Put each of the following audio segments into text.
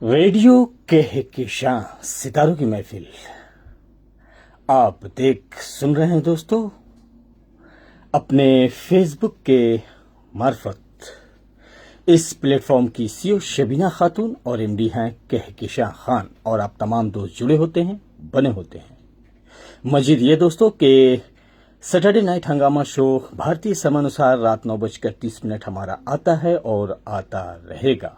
Radio Kahkashan सितारों की महफिल आप सुन रहे हैं दोस्तों अपने फेसबुक के मार्फत। इस प्लेटफॉर्म की सीईओ शबीना खातून और एमडी हैं कहकशां खान, और आप तमाम दोस्त जुड़े होते हैं, बने होते हैं। मजीद ये दोस्तों के सैटरडे नाइट हंगामा शो भारतीय समयानुसार रात 9:30 हमारा आता है और आता रहेगा,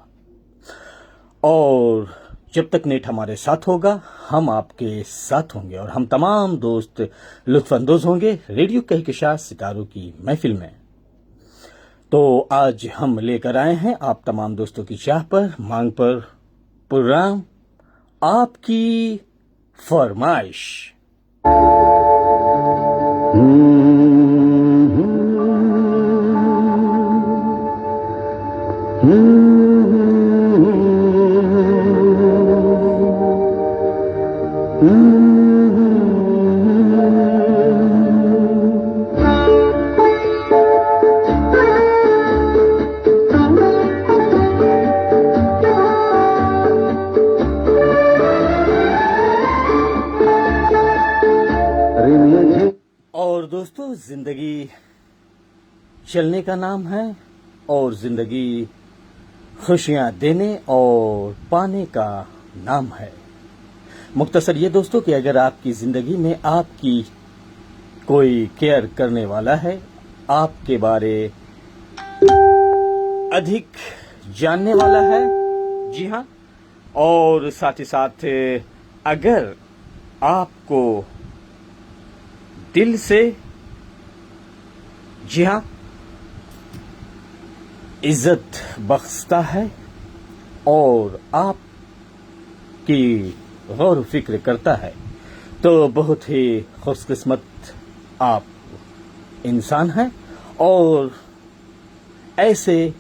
और जब तक नेट हमारे साथ होगा हम आपके साथ होंगे और हम तमाम दोस्त लुत्फानंदोज होंगे रेडियो कहकशां सितारों की महफिल में। तो आज हम लेकर आए हैं आप तमाम दोस्तों की चाह पर, मांग पर प्रोग्राम आपकी फरमाइश। और दोस्तों, जिंदगी चलने का नाम है और जिंदगी खुशियां देने और पाने का नाम है। मुख्तसर ये दोस्तों कि अगर आपकी जिंदगी में आपकी कोई केयर करने वाला है, आपके बारे अधिक जानने वाला है, जी हाँ, और साथ ही साथ अगर आपको दिल से, जी हाँ, इज्जत बख्शता है और आपकी गौर फिक्र करता है, तो बहुत ही खुशकिस्मत आप इंसान हैं। और ऐसे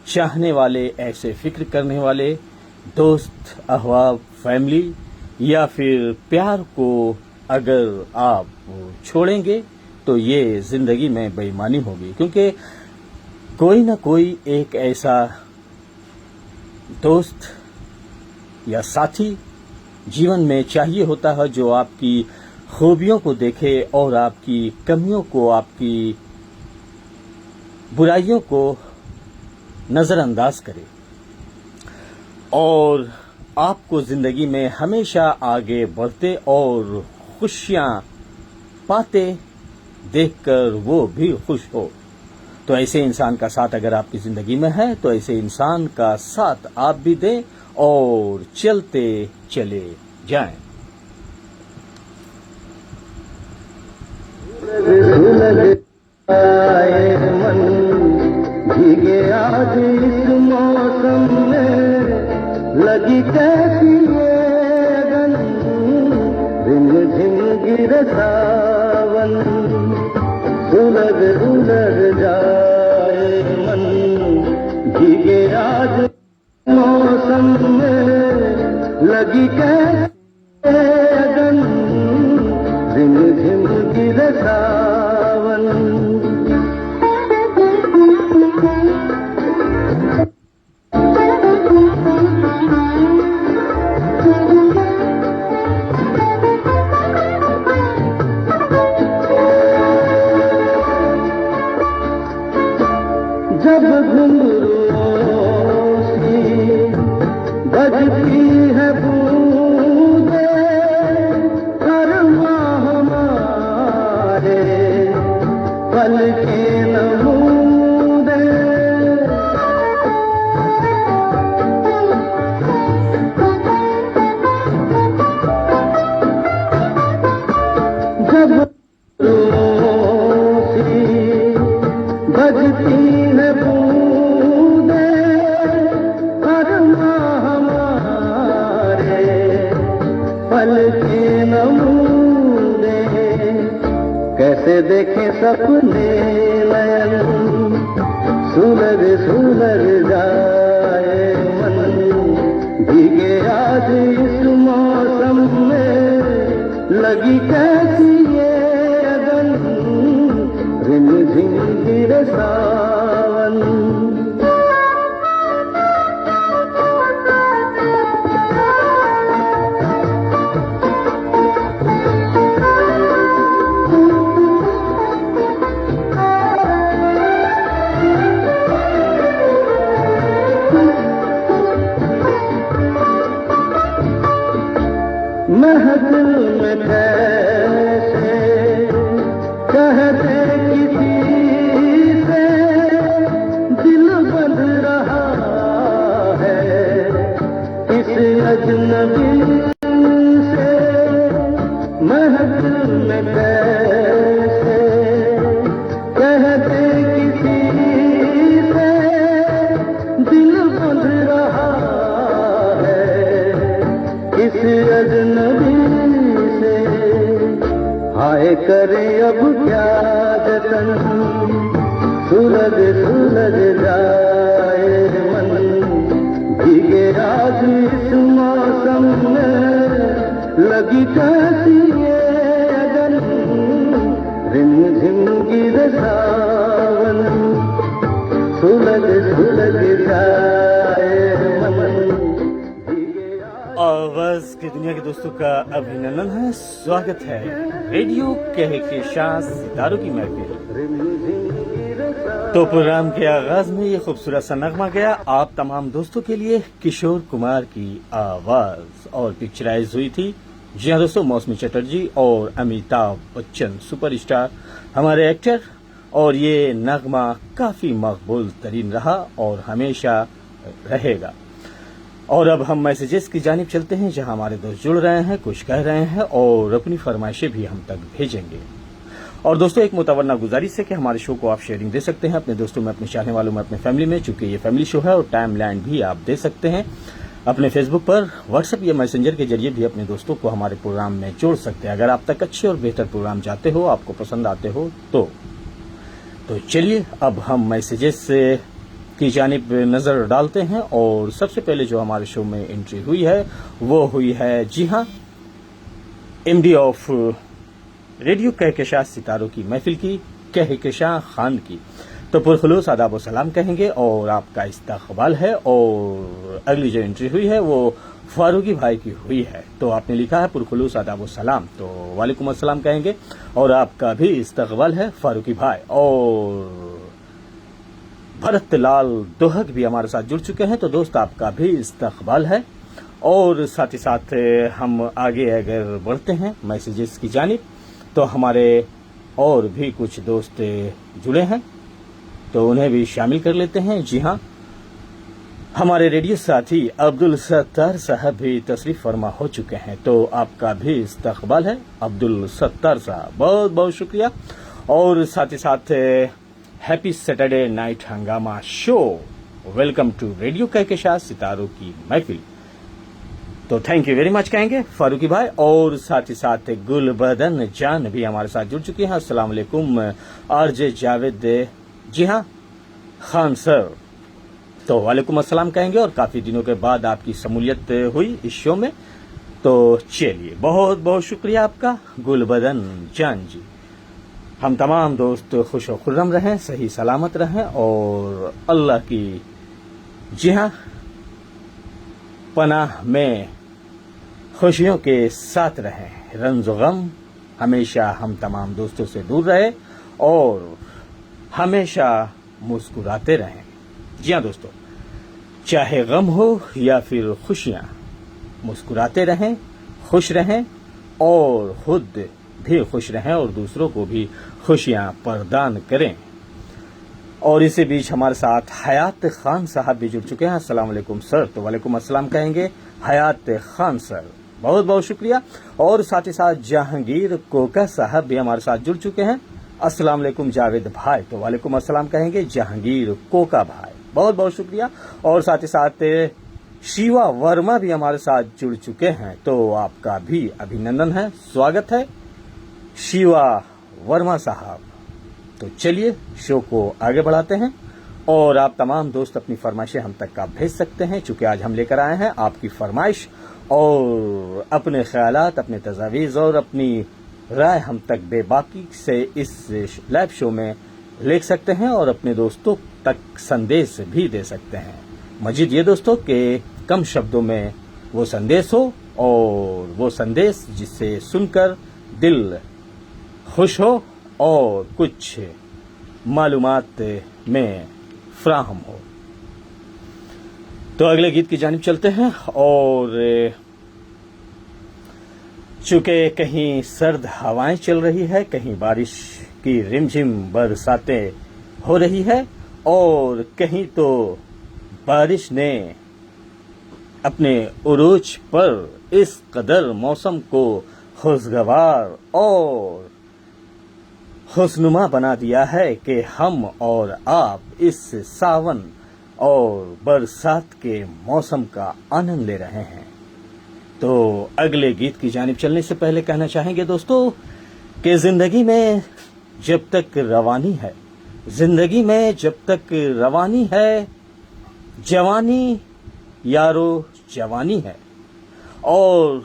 चाहने वाले, ऐसे फिक्र करने वाले दोस्त, अहबाब, फैमिली या फिर प्यार को अगर आप छोड़ेंगे तो ये जिंदगी में बेईमानी होगी, क्योंकि कोई ना कोई एक ऐसा दोस्त या साथी जीवन में चाहिए होता है जो आपकी खूबियों को देखे और आपकी कमियों को, आपकी बुराइयों को नजरअंदाज करे और आपको जिंदगी में हमेशा आगे बढ़ते और खुशियां पाते देखकर वो भी खुश हो। तो ऐसे इंसान का साथ अगर आपकी जिंदगी में है तो ऐसे इंसान का साथ आप भी दें और चलते चले जाएं। भीगे आज इस मौसम में लगी कैसी लगन, रिम झिम गिरे सावन, उलग उलग जाए मन। भीगे आज मौसम में लगी कैसी लगन, रिम झिम गिरे सावन। जब घुंघरूओं सी बजती है बूंदे, हर माह हमारे पल के नमूने। जब सी बजती है बूंदे, हर माह हमारे पल के नमूने। कैसे देखें सपने नयन, सुलग सुलग जाए मन। भीगे आज इस मौसम में लगी कैसी ये अगन, रिम झिम गिरे सावन। अजनबी से महफिल में कैसे कहते किसी से दिल बंध रहा है इस अजनबी से। हाय करे अब क्या जतन सुलग सुलग जाए मन भीगे आज इस मौसम में लगी कैसी ये अगन रिमझिम गिर सावन सुलग सुलग जाए मन भीगे आज। आवाज की दुनिया के दोस्तों का अभिनंदन है, स्वागत है रेडियो के शाह सितारों की महफिल। तो प्रोग्राम के आगाज में ये खूबसूरत सा नगमा गया आप तमाम दोस्तों के लिए, किशोर कुमार की आवाज और पिक्चराइज हुई थी। जी हाँ दोस्तों, मौसमी चटर्जी और अमिताभ बच्चन सुपरस्टार हमारे एक्टर, और ये नगमा काफी मकबूल तरीन रहा और हमेशा रहेगा। और अब हम मैसेजेस की जानिब चलते हैं, जहां हमारे दोस्त जुड़ रहे हैं, कुछ कह रहे हैं और अपनी फरमाइशें भी हम तक भेजेंगे। और दोस्तों, एक मुतवन्ना गुजारिश है कि हमारे शो को आप शेयरिंग दे सकते हैं अपने दोस्तों में, अपने चाहने वालों में, अपने फैमिली में, चूंकि ये फैमिली शो है। और टाइम लैंड भी आप दे सकते हैं अपने फेसबुक पर, व्हाट्सएप या मैसेंजर के जरिए भी अपने दोस्तों को हमारे प्रोग्राम में जोड़ सकते हैं, अगर आप तक अच्छे और बेहतर प्रोग्राम चाहते हो, आपको पसंद आते हो तो चलिए अब हम मैसेजेस की जानिब नजर डालते हैं। और सबसे पहले जो हमारे शो में एंट्री हुई है वो हुई है, जी हाँ, एमडी ऑफ रेडियो कहकशां सितारों की महफिल की, कहकशां खान की। तो पुरखुलूस आदाब व सलाम कहेंगे और आपका इस्तकबाल है। और अगली जो एंट्री हुई है वो फारूकी भाई की हुई है। तो आपने लिखा है पुरखुलूस आदाब व सलाम, तो वालेकुम अस्सलाम कहेंगे और आपका भी इस्तकबाल है फारूकी भाई। और भरत लाल दोहक भी हमारे साथ जुड़ चुके हैं, तो दोस्त आपका भी इस्तकबाल है। और साथ ही साथ हम आगे अगर बढ़ते हैं मैसेजेस की जानिब, तो हमारे और भी कुछ दोस्त जुड़े हैं, तो उन्हें भी शामिल कर लेते हैं। जी हाँ, हमारे रेडियो साथी अब्दुल सत्तार साहब भी तशरीफ फरमा हो चुके हैं, तो आपका भी इस्तकबाल है अब्दुल सत्तार साहब, बहुत बहुत शुक्रिया। और साथ ही साथ happy Saturday night Hungama show, welcome to radio Kahkashan सितारों की महफिल। तो थैंक यू वेरी मच कहेंगे फारूकी भाई। और साथ ही साथ गुलबदन जान भी हमारे साथ जुड़ चुकी हैं। अस्सलाम वालेकुम आरजे जावेद, जी हाँ खान सर, तो वालेकुम अस्सलाम कहेंगे। और काफी दिनों के बाद आपकी शमूलियत हुई इस शो में, तो चलिए बहुत बहुत शुक्रिया आपका गुलबदन जान जी। हम तमाम दोस्त खुश और खुर्रम रहें, सही सलामत रहें और अल्लाह की, जी हाँ, पनाह में खुशियों के साथ रहें। रंज गम हमेशा हम तमाम दोस्तों से दूर रहे और हमेशा मुस्कुराते रहें। जी हाँ दोस्तों, चाहे गम हो या फिर खुशियां, मुस्कुराते रहें, खुश रहें और खुद भी खुश रहें और दूसरों को भी खुशियां प्रदान करें। और इसी बीच हमारे साथ हयात खान साहब भी जुड़ चुके हैं। अस्सलाम वालेकुम सर, तो वालेकुम अस्सलाम कहेंगे हयात खान सर, बहुत बहुत शुक्रिया। और साथ ही साथ जहांगीर कोका साहब भी हमारे साथ जुड़ चुके हैं। अस्सलाम वालेकुम जावेद भाई, तो वालेकुम अस्सलाम कहेंगे जहांगीर कोका भाई, बहुत बहुत शुक्रिया। और साथ ही साथ शिवा वर्मा भी हमारे साथ जुड़ चुके हैं, तो आपका भी अभिनंदन है, स्वागत है शिवा वर्मा साहब। तो चलिए शो को आगे बढ़ाते हैं और आप तमाम दोस्त अपनी फरमाइशें हम तक का भेज सकते हैं, चूंकि आज हम लेकर आए हैं आपकी फरमाइश और अपने ख्यालात, अपने तजावीज़ और अपनी राय हम तक बेबाकी से इस लाइव शो में लिख सकते हैं और अपने दोस्तों तक संदेश भी दे सकते हैं। मजीद ये दोस्तों के कम शब्दों में वो संदेश हो और वो संदेश जिससे सुनकर दिल खुश हो और कुछ मालूमात में फ्राहम हो। तो अगले गीत की जानिब चलते हैं। और चूंकि कहीं सर्द हवाएं चल रही है, कहीं बारिश की रिमझिम बरसातें हो रही है और कहीं तो बारिश ने अपने उरूज पर इस कदर मौसम को खुशगवार और खुशनुमा बना दिया है कि हम और आप इस सावन और बरसात के मौसम का आनंद ले रहे हैं। तो अगले गीत की जानिब चलने से पहले कहना चाहेंगे दोस्तों कि जिंदगी में जब तक रवानी है, जिंदगी में जब तक रवानी है, जवानी यारो जवानी है। और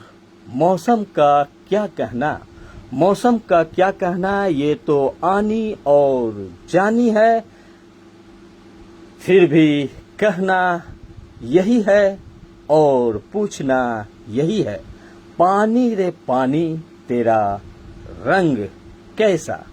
मौसम का क्या कहना, मौसम का क्या कहना, ये तो आनी और जानी है। फिर भी कहना यही है और पूछना यही है, पानी रे पानी तेरा रंग कैसा।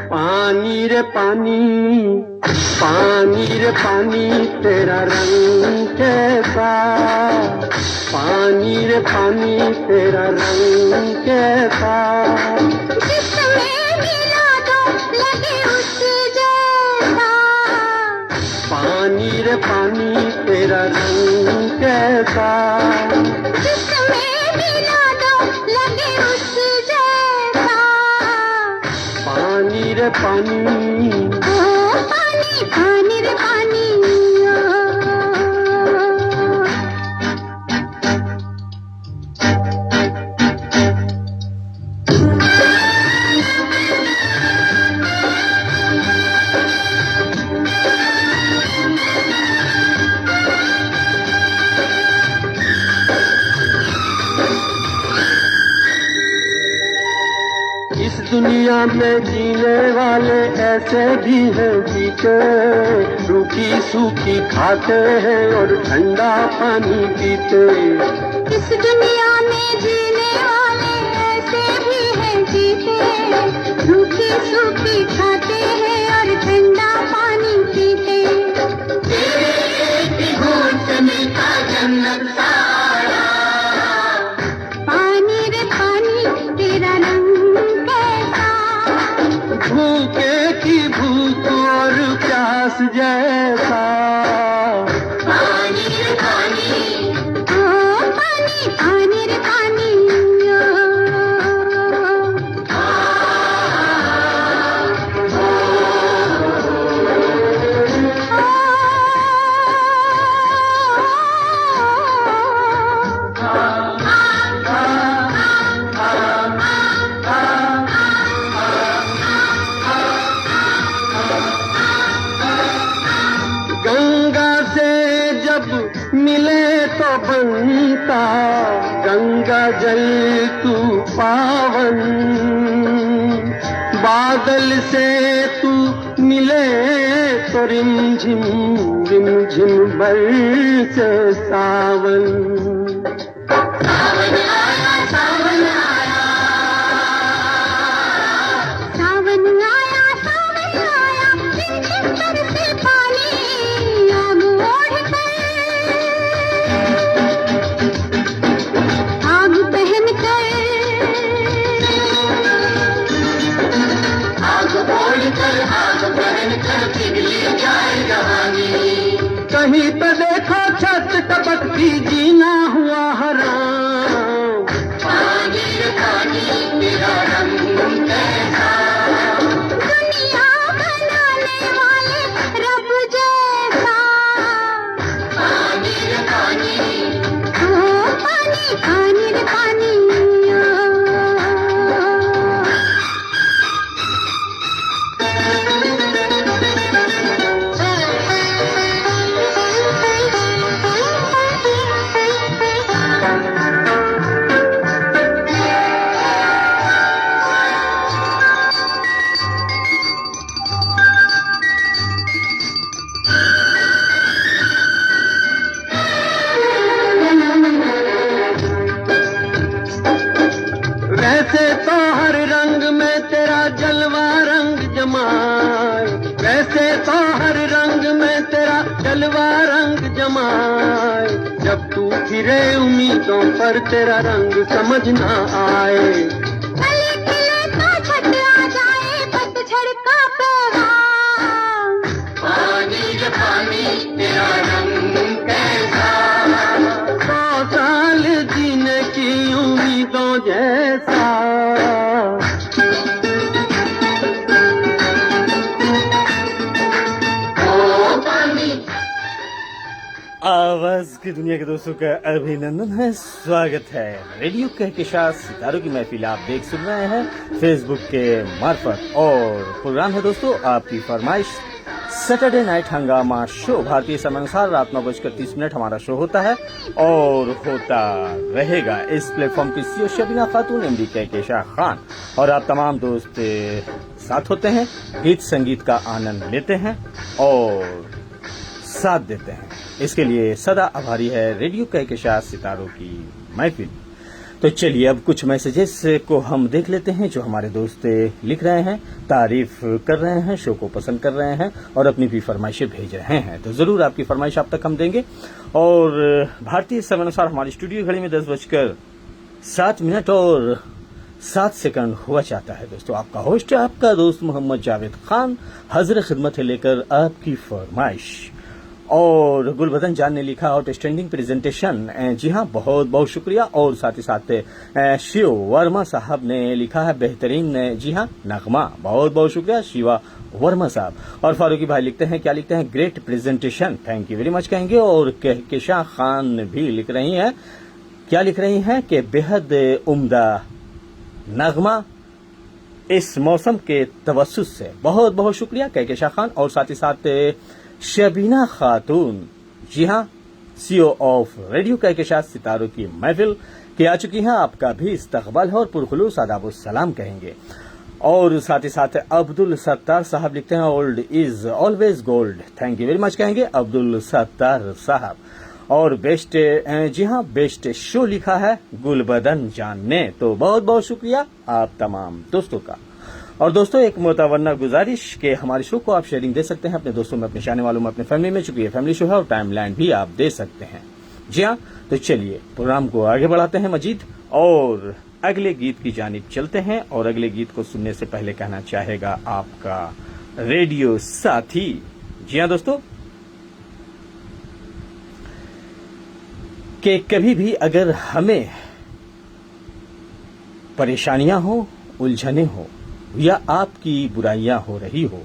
पानी रे पानी, पानी रे पानी तेरा रंग कैसा, पानी रे पानी तेरा रंग कैसा। जिसमें मिला दो लगे उस जैसा, पानी रे पानी तेरा रंग कैसा। जिसमें मिला दो लगे उस जैसा, पानी रे पानी, ओ पानी पानी रे पानी। इस दुनिया में जीने वाले ऐसे भी हैं जीते, रूखी सूखी खाते हैं और ठंडा पानी पीते। इस दुनिया में जीने वाले ऐसे भी हैं जीते, रूखी सूखी खाते हैं और ठंडा पानी पीते। पानी रे पानी तेरा रंग कैसा, भूखे की भूख और प्यास जैसा। पानी रे पानी, ओ पानी पानी रे पानी। गंगा से जब मिले तो बनता गंगा जल तू पावन, बादल से तू मिले तो रिमझिम रिमझिम बरसे सावन। सावन आया सावन आया, सावन आया सावन आया, रिमझिम बरसे पानी आग ओढ़ कर, आग पहन कर, आग ओढ़ कर, आग पहन कर पिघली जाए जवानी। कहीं तो देखो छत टपकती जीना हुआ हराम। पानी रे पानी तेरा रंग कैसा, दुनिया बनाने वाले रब जैसा। जलवा रंग जमाए, जब तू फिरे उम्मीदों पर तेरा रंग समझ ना आए। कली खिले तो छठ आ जाए, पतझड़ का पैगाम। पानी रे पानी तेरा रंग कैसा, 100 साल जीने की उम्मीदों जैसा। आवाज की दुनिया के दोस्तों का अभिनंदन है, स्वागत है। रेडियो कहकशां सितारों की महफिल आप देख सुन रहे हैं फेसबुक के मार्फत, और प्रोग्राम है दोस्तों आपकी फरमाइश सैटरडे नाइट हंगामा शो। भारतीय समय अनुसार रात 9:30 हमारा शो होता है और होता रहेगा। इस प्लेटफॉर्म की सीईओ शबीना खातून, एमडी कहकशां खान और आप तमाम दोस्त साथ होते हैं, गीत संगीत का आनंद लेते हैं और साथ देते हैं। इसके लिए सदा आभारी है रेडियो कहकशां सितारों की महफिल। तो चलिए अब कुछ मैसेजेस को हम देख लेते हैं जो हमारे दोस्त लिख रहे हैं, तारीफ कर रहे हैं, शो को पसंद कर रहे हैं और अपनी भी फरमाइशें भेज रहे हैं। तो जरूर आपकी फरमाइश आप तक हम देंगे। और भारतीय समय अनुसार हमारी स्टूडियो घड़ी में 10:07 और 7 हुआ चाहता है। दोस्तों आपका होस्ट है आपका दोस्त मोहम्मद जावेद खान, हाजिर खिदमत है लेकर आपकी फरमाइश। और गुलबदन जान ने लिखा आउटस्टैंडिंग प्रेजेंटेशन। जी हाँ, बहुत बहुत शुक्रिया। और साथ ही साथ शिव वर्मा साहब ने लिखा है बेहतरीन। जी हाँ, नगमा, बहुत बहुत शुक्रिया शिवा वर्मा साहब। और फारूकी भाई लिखते हैं, क्या लिखते हैं, great presentation, thank you very much कहेंगे। और कहकशां खान भी लिख रही हैं, क्या लिख रही हैं कि बेहद उम्दा नगमा इस मौसम के तवस्सुस से। बहुत बहुत शुक्रिया कहकशां खान। और साथ ही साथ शबीना खातून, जी हाँ, सीईओ ऑफ रेडियो कहकशां सितारों की महफिल के आ चुकी हैं। आपका भी इस्तकबाल है और पुरखुलूस आदाब सलाम कहेंगे। और साथ ही साथ अब्दुल सत्तार साहब लिखते हैं, old is always gold, thank you very much कहेंगे अब्दुल सत्तार साहब। और बेस्ट, जी हाँ, बेस्ट शो लिखा है गुलबदन जान ने। तो बहुत बहुत शुक्रिया आप तमाम दोस्तों का। और दोस्तों एक मुतवन्ना गुजारिश के हमारे शो को आप शेयरिंग दे सकते हैं अपने दोस्तों में, अपने चाहने वालों में, अपने फैमिली में, चूंकि ये फैमिली शो है और टाइमलाइन भी आप दे सकते हैं। जी हाँ, तो चलिए प्रोग्राम को आगे बढ़ाते हैं मजीद और अगले गीत की जानिब चलते हैं। और अगले गीत को सुनने से पहले कहना चाहेगा आपका रेडियो साथी। जी हाँ दोस्तों, कि कभी भी अगर हमें परेशानियां हो, उलझने हो, या आपकी बुराइयां हो रही हो,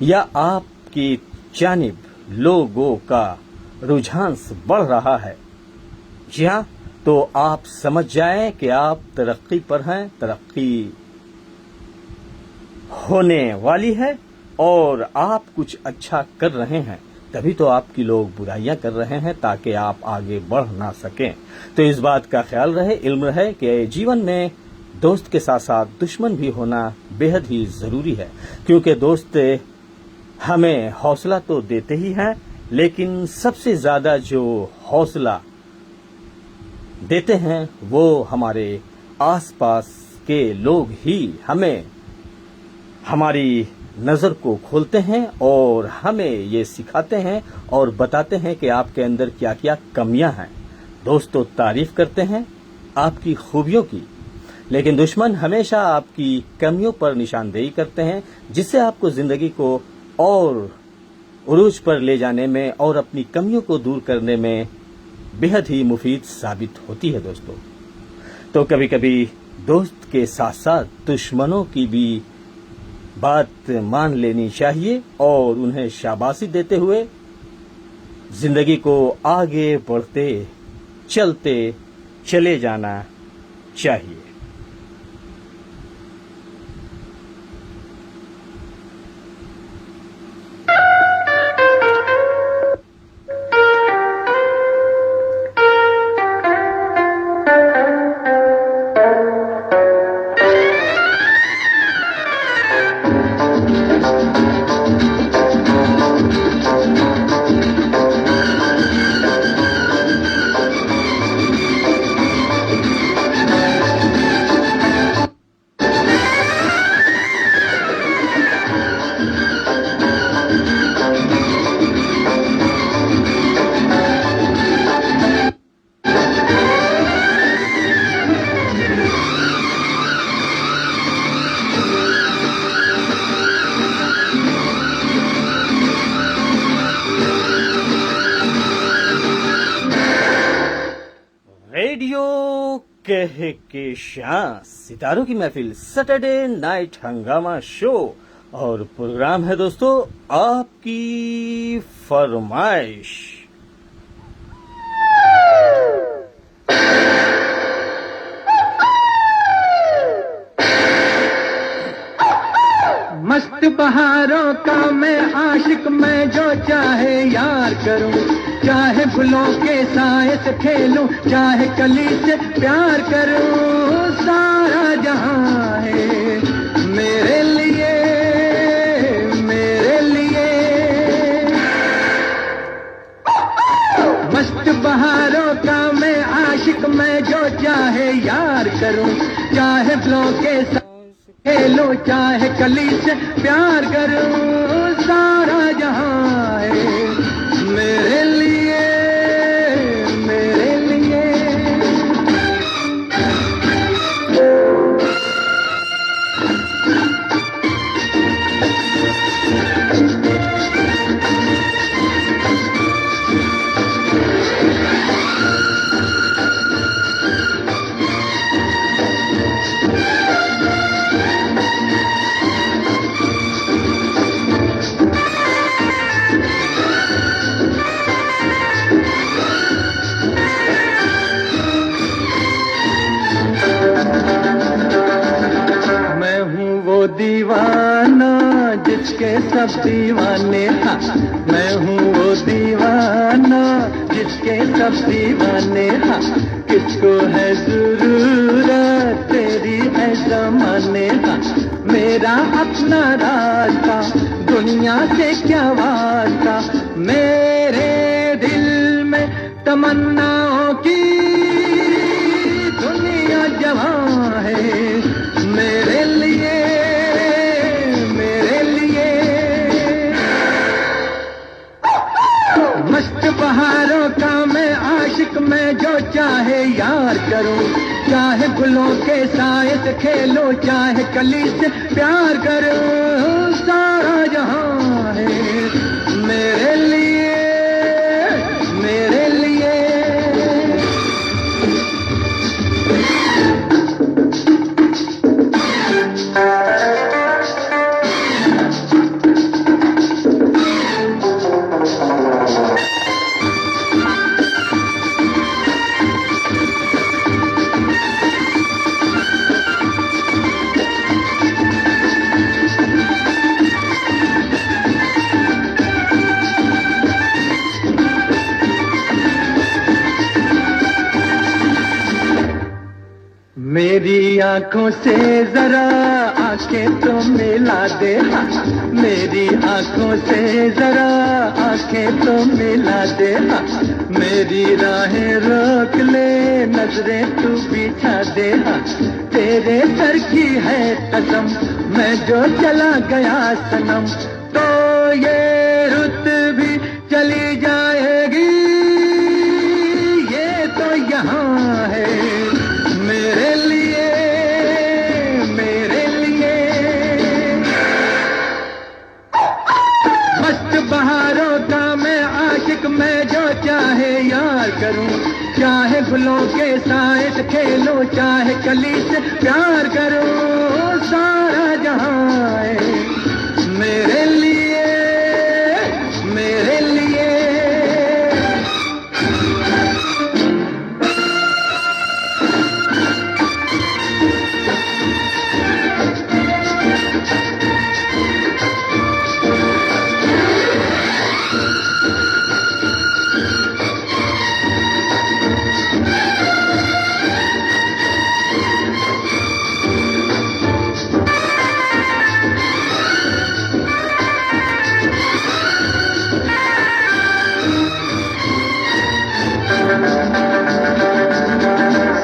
या आपकी जानिब लोगों का रुझान बढ़ रहा है, जी हाँ, तो आप समझ जाएं कि आप तरक्की पर हैं, तरक्की होने वाली है और आप कुछ अच्छा कर रहे हैं। तभी तो आपकी लोग बुराइयां कर रहे हैं ताकि आप आगे बढ़ ना सकें। तो इस बात का ख्याल रहे, इल्म रहे कि जीवन में दोस्त के साथ साथ दुश्मन भी होना बेहद ही जरूरी है, क्योंकि दोस्त हमें हौसला तो देते ही हैं, लेकिन सबसे ज्यादा जो हौसला देते हैं वो हमारे आसपास के लोग ही हमें, हमारी नजर को खोलते हैं और हमें ये सिखाते हैं और बताते हैं कि आपके अंदर क्या क्या कमियां हैं। दोस्त तो तारीफ करते हैं आपकी खूबियों की, लेकिन दुश्मन हमेशा आपकी कमियों पर निशानदेही करते हैं, जिससे आपको जिंदगी को और उरूज पर ले जाने में और अपनी कमियों को दूर करने में बेहद ही मुफीद साबित होती है दोस्तों। तो कभी कभी दोस्त के साथ साथ दुश्मनों की भी बात मान लेनी चाहिए और उन्हें शाबाशी देते हुए जिंदगी को आगे बढ़ते चलते चले जाना चाहिए। रेडियो कहकशां सितारों की महफिल सैटरडे नाइट हंगामा शो और प्रोग्राम है दोस्तों आपकी फरमाइश। मस्त बहारों का मैं आशिक, मैं जो चाहे यार करूं, चाहे फूलों के साए से खेलूं, चाहे कली से प्यार करूं, सारा जहां है मेरे लिए, मेरे लिए। मस्त बहारों का मैं आशिक, मैं जो चाहे यार करूं, चाहे फूलों के साए खेलो, चाहे कली से प्यार करूं, सारा जहां है मेरे लिए, मेरे लिए। दीवाना जिसके सब दीवाने, हाँ मैं हूँ वो दीवाना जिसके सब दीवाने, हाँ किसको है जरूरत तेरी है ज़माने, हाँ मेरा अपना रास्ता दुनिया से क्या वास्ता, मेरे दिल में तमन्नाओं की दुनिया जवां है मेरे लिए, मस्त बहारों का मैं आशिक, मैं जो चाहे यार करूं, चाहे गुलों के साए से खेलो, चाहे कली से प्यार करूं, सारा जहां है मेरे लिए, मेरे लिए। मेरी आंखों से जरा आंखें तो मिला दे, मेरी आंखों से जरा आंखें तो मिला दे, मेरी राहें रोक ले नजरें तू बिछा दे, तेरे सर की है कसम मैं जो चला गया सनम, तो ये रुत भी चली जाएगी, ये तो यहाँ है मेरे लिए, मेरे लिए। मस्त बहारों का मैं आशिक, मैं जो चाहे यार करूं, चाहे फूलों के साए से खेलो, चाहे कली से प्यार करूं, सारा जहां है मेरे लिए, मेरे लिए।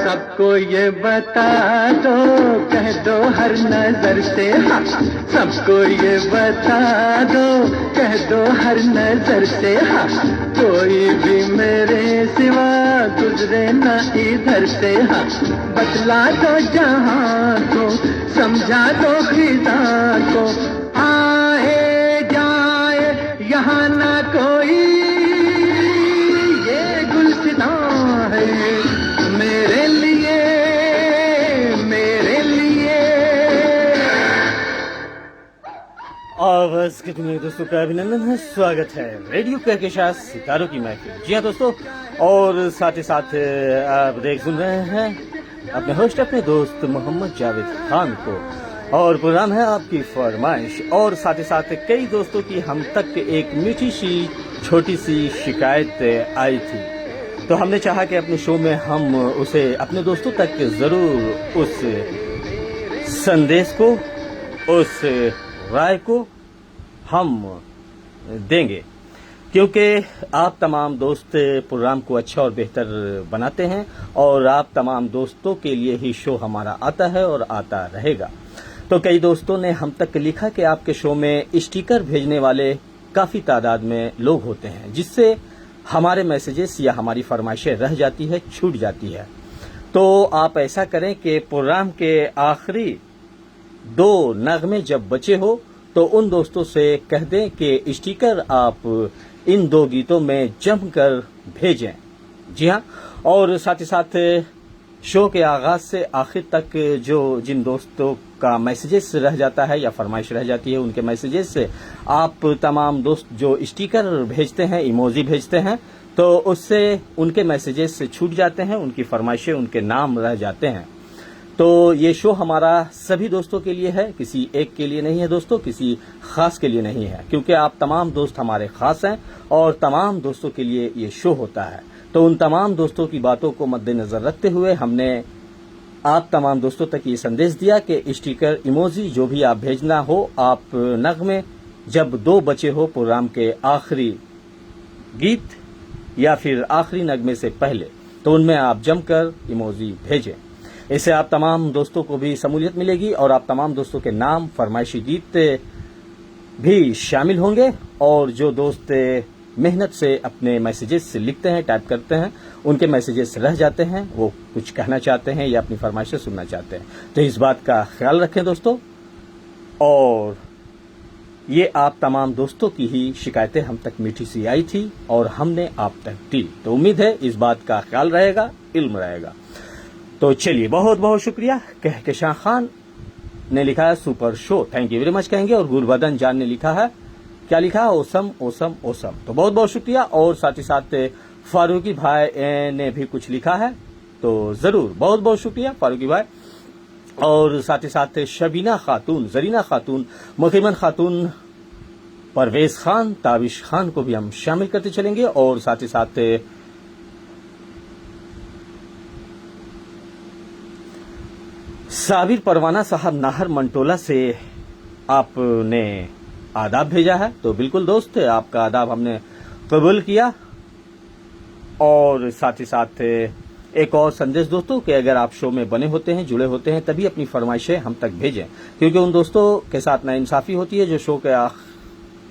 सबको ये बता दो, कह दो हर नजर से, सबको ये बता दो, कह दो हर नजर से, कोई भी मेरे सिवा गुजरे न इधर से, बतला दो जहां को, समझा दो खिदा को, आए जाए यहाँ ना कोई, ये गुलसितां है मेरे के दुनिया दोस्तों का अभिनंदन है, स्वागत है रेडियो के साथ सितारों की महफिल। जी हाँ दोस्तों, और साथ ही साथ आप सुन रहे हैं अपने होस्ट अपने दोस्त मोहम्मद जावेद खान को, और प्रोग्राम है आपकी फरमाइश। और साथ ही साथ कई दोस्तों की हम तक एक मीठी सी छोटी सी शिकायत आई थी, तो हमने चाहा कि अपने शो में हम उसे अपने दोस्तों तक जरूर उस संदेश को, उस राय को हम देंगे, क्योंकि आप तमाम दोस्त प्रोग्राम को अच्छा और बेहतर बनाते हैं और आप तमाम दोस्तों के लिए ही शो हमारा आता है और आता रहेगा। तो कई दोस्तों ने हम तक लिखा कि आपके शो में स्टिकर भेजने वाले काफ़ी तादाद में लोग होते हैं, जिससे हमारे मैसेजेस या हमारी फरमाइशें रह जाती है, छूट जाती है। तो आप ऐसा करें कि प्रोग्राम के आखिरी 2 नगमे जब बचे हो तो उन दोस्तों से कह दें कि स्टिकर आप इन 2 गीतों में जमकर भेजें। जी हाँ, और साथ ही साथ शो के आगाज से आखिर तक जो जिन दोस्तों का मैसेजेस रह जाता है या फरमाइश रह जाती है, उनके मैसेजेस से आप तमाम दोस्त जो स्टिकर भेजते हैं, इमोजी भेजते हैं, तो उससे उनके मैसेजेस से छूट जाते हैं, उनकी फरमाइशें, उनके नाम रह जाते हैं। तो ये शो हमारा सभी दोस्तों के लिए है, किसी एक के लिए नहीं है दोस्तों, किसी खास के लिए नहीं है, क्योंकि आप तमाम दोस्त हमारे खास हैं और तमाम दोस्तों के लिए ये शो होता है। तो उन तमाम दोस्तों की बातों को मद्देनजर रखते हुए हमने आप तमाम दोस्तों तक ये संदेश दिया कि स्टिकर, इमोजी जो भी आप भेजना हो, आप नगमे जब 2 बचे हो प्रोग्राम के आखिरी गीत या फिर आखिरी नगमे से पहले, तो उनमें आप जमकर इमोजी भेजें। इससे आप तमाम दोस्तों को भी शमूलियत मिलेगी और आप तमाम दोस्तों के नाम, फरमाइशी गीत भी शामिल होंगे। और जो दोस्त मेहनत से अपने मैसेजेस लिखते हैं, टाइप करते हैं, उनके मैसेजेस रह जाते हैं, वो कुछ कहना चाहते हैं या अपनी फरमाइशें सुनना चाहते हैं, तो इस बात का ख्याल रखें दोस्तों। और ये आप तमाम दोस्तों की ही शिकायतें हम तक मीठी सी आई थी और हमने आप तक दी, तो उम्मीद है इस बात का ख्याल रहेगा, इल्म रहेगा। तो चलिए, बहुत बहुत शुक्रिया। कहकशां खान ने लिखा है super show, thank you very much कहेंगे। और गुरबदन जान ने लिखा है, क्या लिखा है, ओसम ओसम ओसम, तो बहुत बहुत शुक्रिया। और साथ ही साथ फारूकी भाई ने भी कुछ लिखा है, तो जरूर बहुत बहुत शुक्रिया फारूकी भाई। और साथ ही साथ शबीना खातून, जरीना खातून, मुकीमन खातून, परवेज खान, ताबिश खान को भी हम शामिल करते चलेंगे। और साथ ही साथ साबिर परवाना साहब नाहर मंटोला से आपने आदाब भेजा है, तो बिल्कुल दोस्त, आपका आदाब हमने कबूल किया। और साथ ही साथ एक और संदेश दोस्तों कि अगर आप शो में बने होते हैं, जुड़े होते हैं, तभी अपनी फरमाइशें हम तक भेजें, क्योंकि उन दोस्तों के साथ नाइंसाफी होती है जो शो के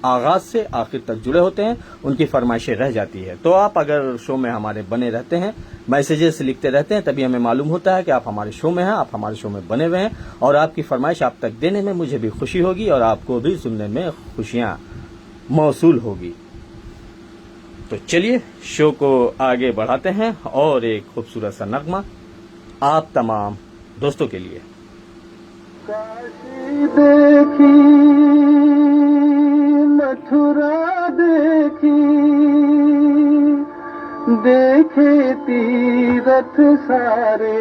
आगाज से आखिर तक जुड़े होते हैं, उनकी फरमाइशें रह जाती है। तो आप अगर शो में हमारे बने रहते हैं, मैसेजेस लिखते रहते हैं, तभी हमें मालूम होता है कि आप हमारे शो में हैं, आप हमारे शो में बने हुए हैं, और आपकी फरमाइश आप तक देने में मुझे भी खुशी होगी और आपको भी सुनने में खुशियां मौसूल होगी। तो चलिए शो को आगे बढ़ाते हैं और एक खूबसूरत सा नगमा आप तमाम दोस्तों के लिए। काशी देखी, मथुरा देखी, देखे तीरथ सारे,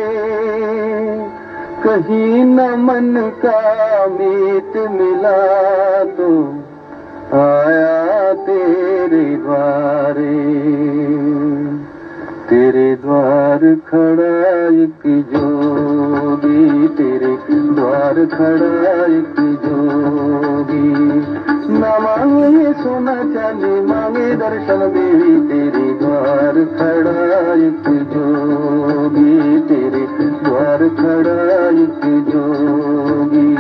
कहीं न मन का मीत मिला तो आया तेरे द्वारे। तेरे द्वार खड़ा एक जोगी, तेरे द्वार खड़ा एक जोगी, न मांगे सोना चांदी मांगे दर्शन देवी, तेरे द्वार खड़ा एक जोगी, तेरे द्वार खड़ा एक जोगी।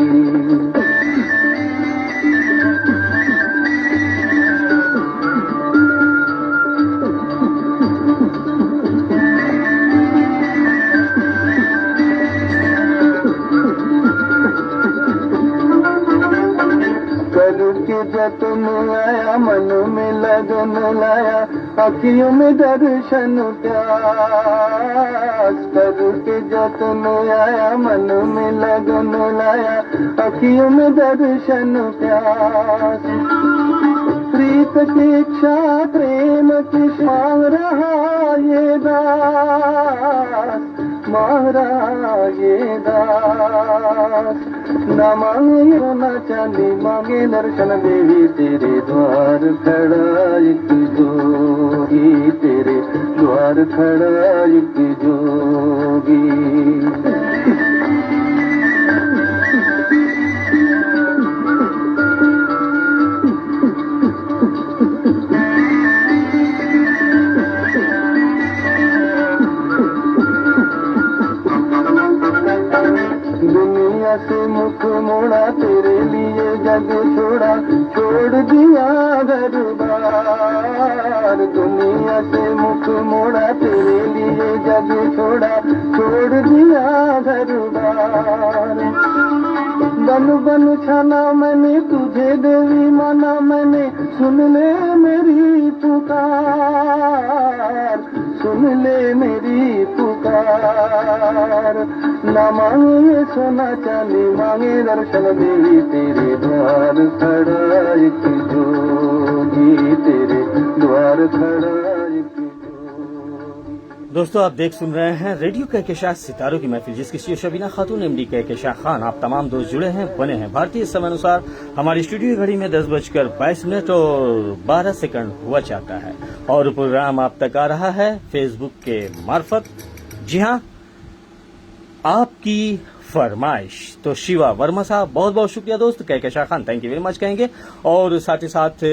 जतन आया, मन में लगन लाया, अखियों में दर्शन प्यास करके जतन आया, मन में लगन लाया, अखियों में दर्शन प्यास। प्रीत की इच्छा प्रेम की मांग रहा ये दास, मांग रहा ये दास। न मांगे सोना चांदी मांगे दर्शन देवी, तेरे द्वार खड़ा एक जोगी, तेरे द्वार खड़ा एक जोगी। दुनिया से मुख मोड़ा, तेरे लिए जग छोड़ा, छोड़ दिया घर बार। दुनिया से मुख मोड़ा, तेरे लिए जग छोड़ा, छोड़ दिया घर बार। बन बन छाना मैंने तुझे देवी माना मैंने, सुन ले मेरी पुकार, सुन ले मेरी पुकार। न मांगे सोना चांदी मांगे दर्शन देवी, तेरे द्वार खड़ा एक जोगी, तेरे द्वार खड़ा एक जोगी। दोस्तों आप देख सुन रहे हैं रेडियो कहकशां सितारों की महफिल, जिसकी शीर्ष शबीना खातून एमडी कहकशां खान। आप तमाम दोस्त जुड़े हैं, बने हैं। भारतीय समय अनुसार हमारी स्टूडियो घड़ी में 10:22 और 12 सेकंड हुआ चाहता है और प्रोग्राम आप तक आ रहा है फेसबुक के मार्फत। जी हाँ, आपकी फरमाइश। तो शिवा वर्मा साहब बहुत बहुत शुक्रिया दोस्त, Kahkashan Khan thank you very much कहेंगे। और साथ ही साथ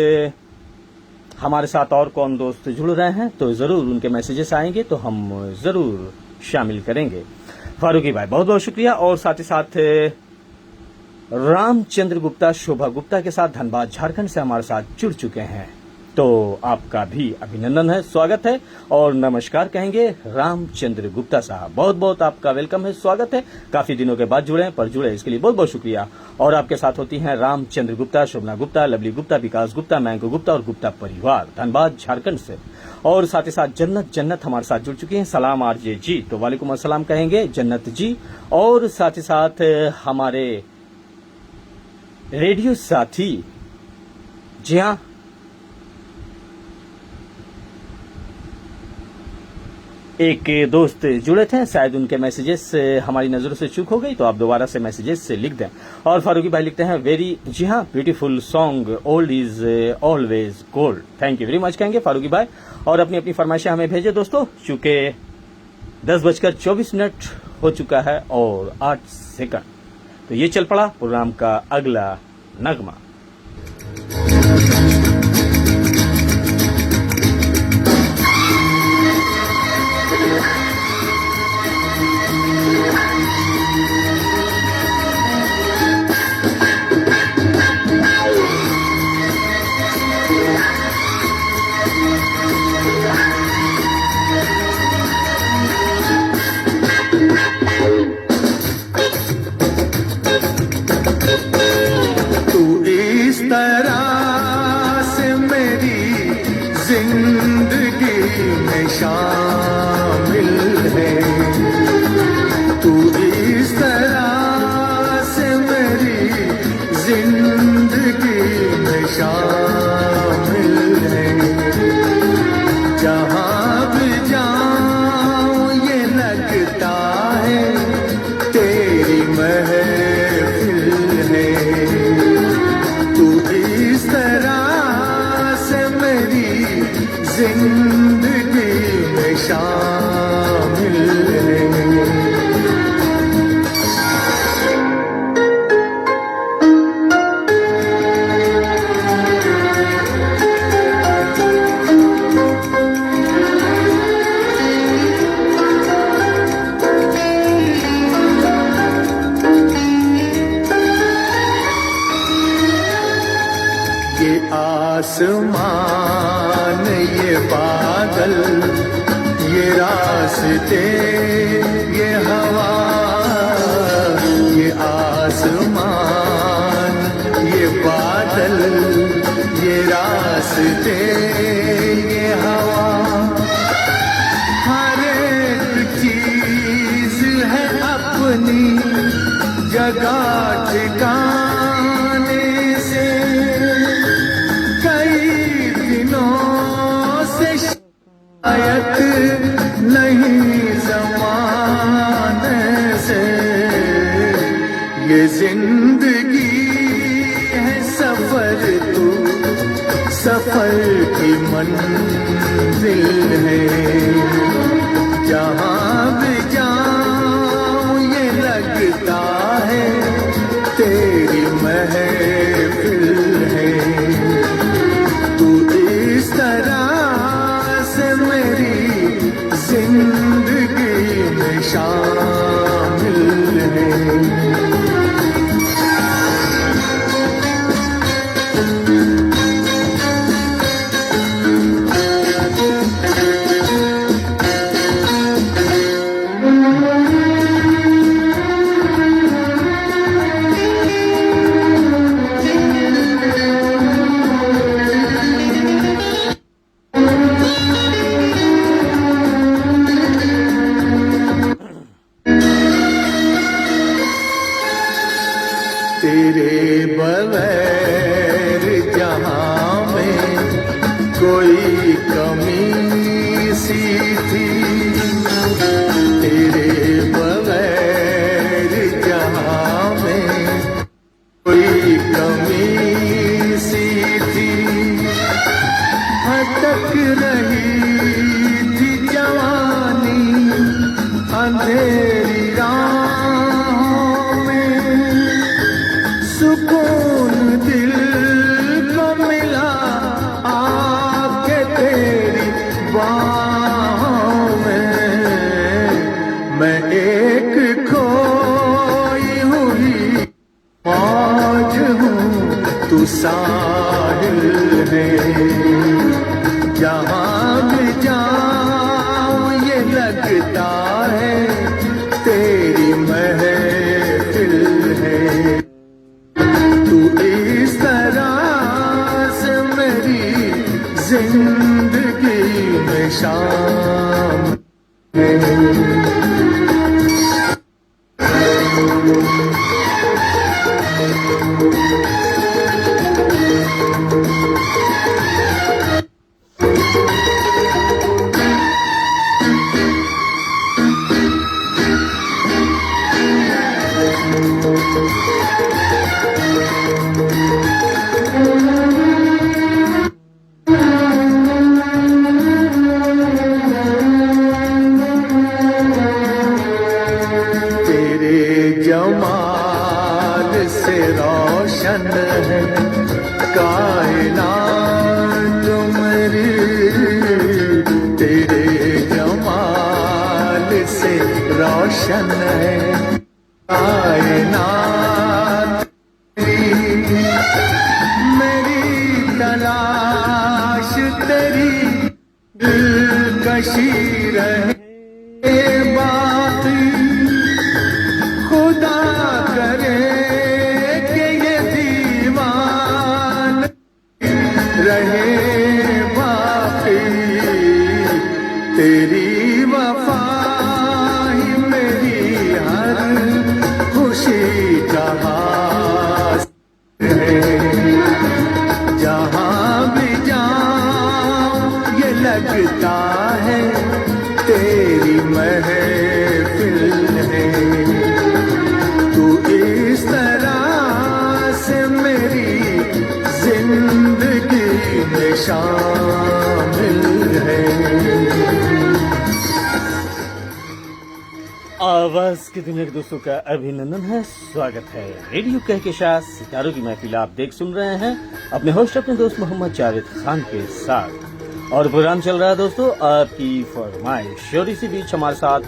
हमारे साथ और कौन दोस्त जुड़ रहे हैं तो जरूर उनके मैसेजेस आएंगे तो हम जरूर शामिल करेंगे। फारूकी भाई बहुत बहुत शुक्रिया। और साथ ही साथ रामचंद्र गुप्ता शोभा गुप्ता के साथ धनबाद झारखंड से हमारे साथ जुड़ चुके हैं, तो आपका भी अभिनंदन है, स्वागत है और नमस्कार कहेंगे। रामचंद्र गुप्ता साहब बहुत बहुत आपका वेलकम है, स्वागत है। काफी दिनों के बाद जुड़े हैं, पर जुड़े इसके लिए बहुत बहुत शुक्रिया। और आपके साथ होती हैं रामचंद्र गुप्ता, शोभना गुप्ता, लवली गुप्ता, विकास गुप्ता, मैंगो गुप्ता और गुप्ता परिवार धनबाद झारखंड से। और साथ ही साथ जन्नत हमारे साथ जुड़ चुकी हैं। सलाम आरजे जी, तो वालेकुम अस्सलाम कहेंगे जन्नत जी। और साथ ही साथ हमारे रेडियो साथी, जी हाँ, एक दोस्त जुड़े थे, शायद उनके मैसेजेस हमारी नजरों से चूक हो गई, तो आप दोबारा से मैसेजेस से लिख दें। और फारूकी भाई लिखते हैं वेरी, जी हाँ, beautiful song old is always gold. Thank you very much कहेंगे फारूकी भाई। और अपनी अपनी फरमाइशें हमें भेजे दोस्तों, चूंकि 10:24 हो चुका है और 8 सेकंड। तो ये चल पड़ा प्रोग्राम का अगला नगमा। शामिल है तू, इस तरह से मेरी जिंदगी में शामिल है। जहाँ भी जाऊं ये लगता है तेरी महफिल है। तू इस तरह से मेरी जिंदगी में शामिल है। ये आसमान, ये बादल, ये रास्ते, ये हवा, ये आसमान, ये बादल, बादल, ये रास्ते, ये हवा, हर एक चीज है अपनी जगह ठिकाने से। कई दिनों से शायद नहीं जमाने से, ये जिंदगी है सफर, तू सफर की मंजिल है। जहाँ भी जाऊं ये लगता है तेरी महफिल है। तू इस तरह से मेरी जिंदगी में शामिल है। तेरे बगैर जहाँ में कोई कमी सी थी, तेरे बगैर जहाँ में कोई कमी सी थी। भटक रही थी जवानी अंधेरी राहों में, सुकून दिल को मिला आके तेरी बाहों में। मैं एक खोई हुई मौज हूँ, तू साहिल है। जहाँ भी जाऊँ ये लगता है तेरी महफिल है। तू इस तरह से मेरी जिंदगी में शामिल है। जमाल से रोशन है कायनात मेरी, तेरे जमाल से रोशन है कायनात मेरी। मेरी तलाश तेरी दिलकशी रहे बाकी, खुदा करे कि ये दीवान रहे बाकी। तेरी वफा ही मेरी हर खुशी का हासिल है। जहाँ भी जाऊं ये लगता है तेरी महफिल है। तू इस तरह से मेरी जिंदगी में शामिल है। आवाज के दुनिया के दोस्तों का अभिनंदन है, स्वागत है। रेडियो कहकशां सितारों की महफिल आप देख सुन रहे हैं अपने होस्ट अपने दोस्त मोहम्मद जावेद खान के साथ, और प्रोग्राम चल रहा है दोस्तों आपकी फरमाइश। और इसी बीच हमारे साथ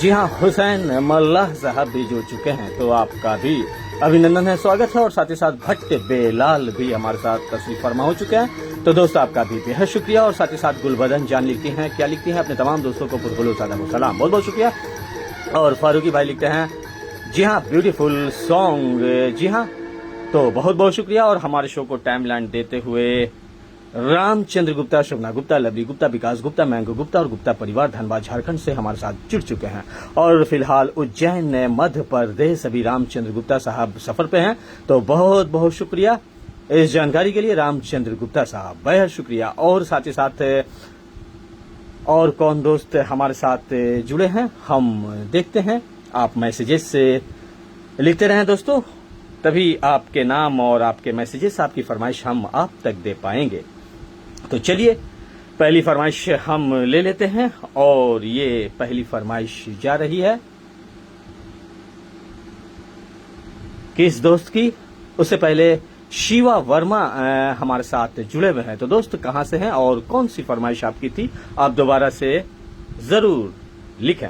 जी हाँ हुसैन मल्लाह साहब भी जुड़ चुके हैं, तो आपका भी अभिनंदन है, स्वागत है। और साथ ही साथ भट्ट बेलाल भी हमारे साथ तशरीफ फरमा हो चुके हैं, तो दोस्तों आपका भी बेहद शुक्रिया। और साथ ही साथ गुलबदन जान लिखती हैं, क्या लिखती हैं, अपने तमाम दोस्तों को पुरखुलूस सलाम, बहुत बहुत शुक्रिया। और फारूकी भाई लिखते हैं जी हाँ ब्यूटीफुल सॉन्ग, जी हाँ तो बहुत बहुत शुक्रिया। और हमारे शो को टाइमलाइन देते हुए रामचंद्र गुप्ता, शोभना गुप्ता, लवली गुप्ता, विकास गुप्ता, मैंगो गुप्ता और गुप्ता परिवार धनबाद झारखंड से हमारे साथ जुड़ चुके हैं। और फिलहाल उज्जैन मध्य प्रदेश अभी रामचंद्र गुप्ता साहब सफर पे हैं। तो बहुत बहुत शुक्रिया इस जानकारी के लिए रामचंद्र गुप्ता साहब, बेहद शुक्रिया। और साथ ही साथ और कौन दोस्त हमारे साथ जुड़े हैं हम देखते हैं। आप मैसेजेस से लिखते रहें दोस्तों, तभी आपके नाम और आपके मैसेजेस, आपकी फरमाइश हम आप तक दे पाएंगे। तो चलिए पहली फरमाइश हम ले लेते हैं। और ये पहली फरमाइश जा रही है किस दोस्त की, उससे पहले शिवा वर्मा हमारे साथ जुड़े हुए हैं। तो दोस्त कहां से हैं और कौन सी फरमाइश आपकी थी, आप दोबारा से जरूर लिखें।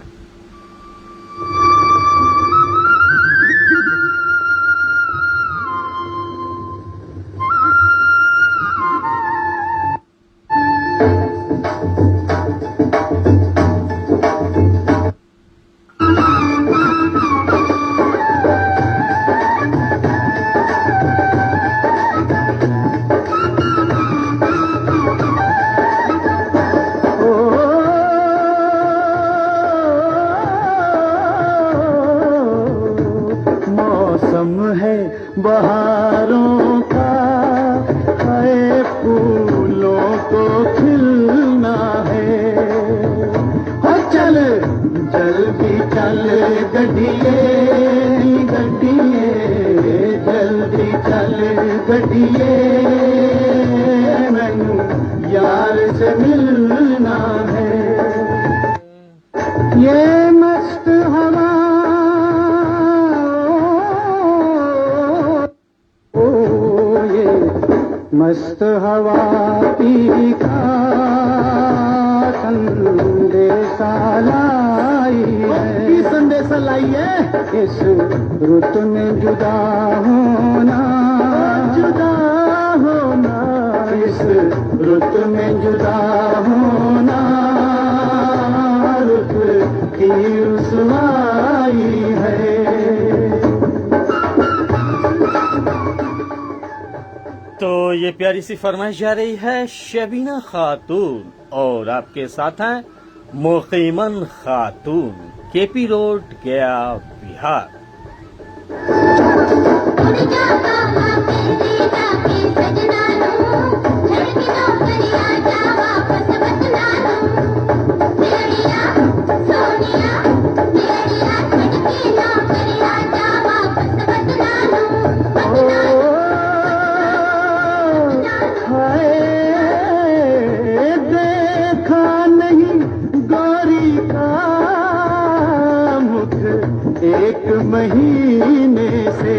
बहारों का है, फूलों को खिलना है। और चल जल्दी चल गड्डिए गड्डिए, जल्दी चल गड्डिए, मैनू यार से मिलना है। ये मस्त हवा मस्त हवा पी का संदेशा लाई है, संदेशा लाई है। इस रुत में जुदा होना, जुदा होना, इस रुत में जुदा होना, रुत की रुसवाई है। तो ये प्यारी सी फरमाइश जा रही है शबीना खातून, और आपके साथ हैं मुकीमन खातून, केपी रोड, गया, बिहार। एक महीने से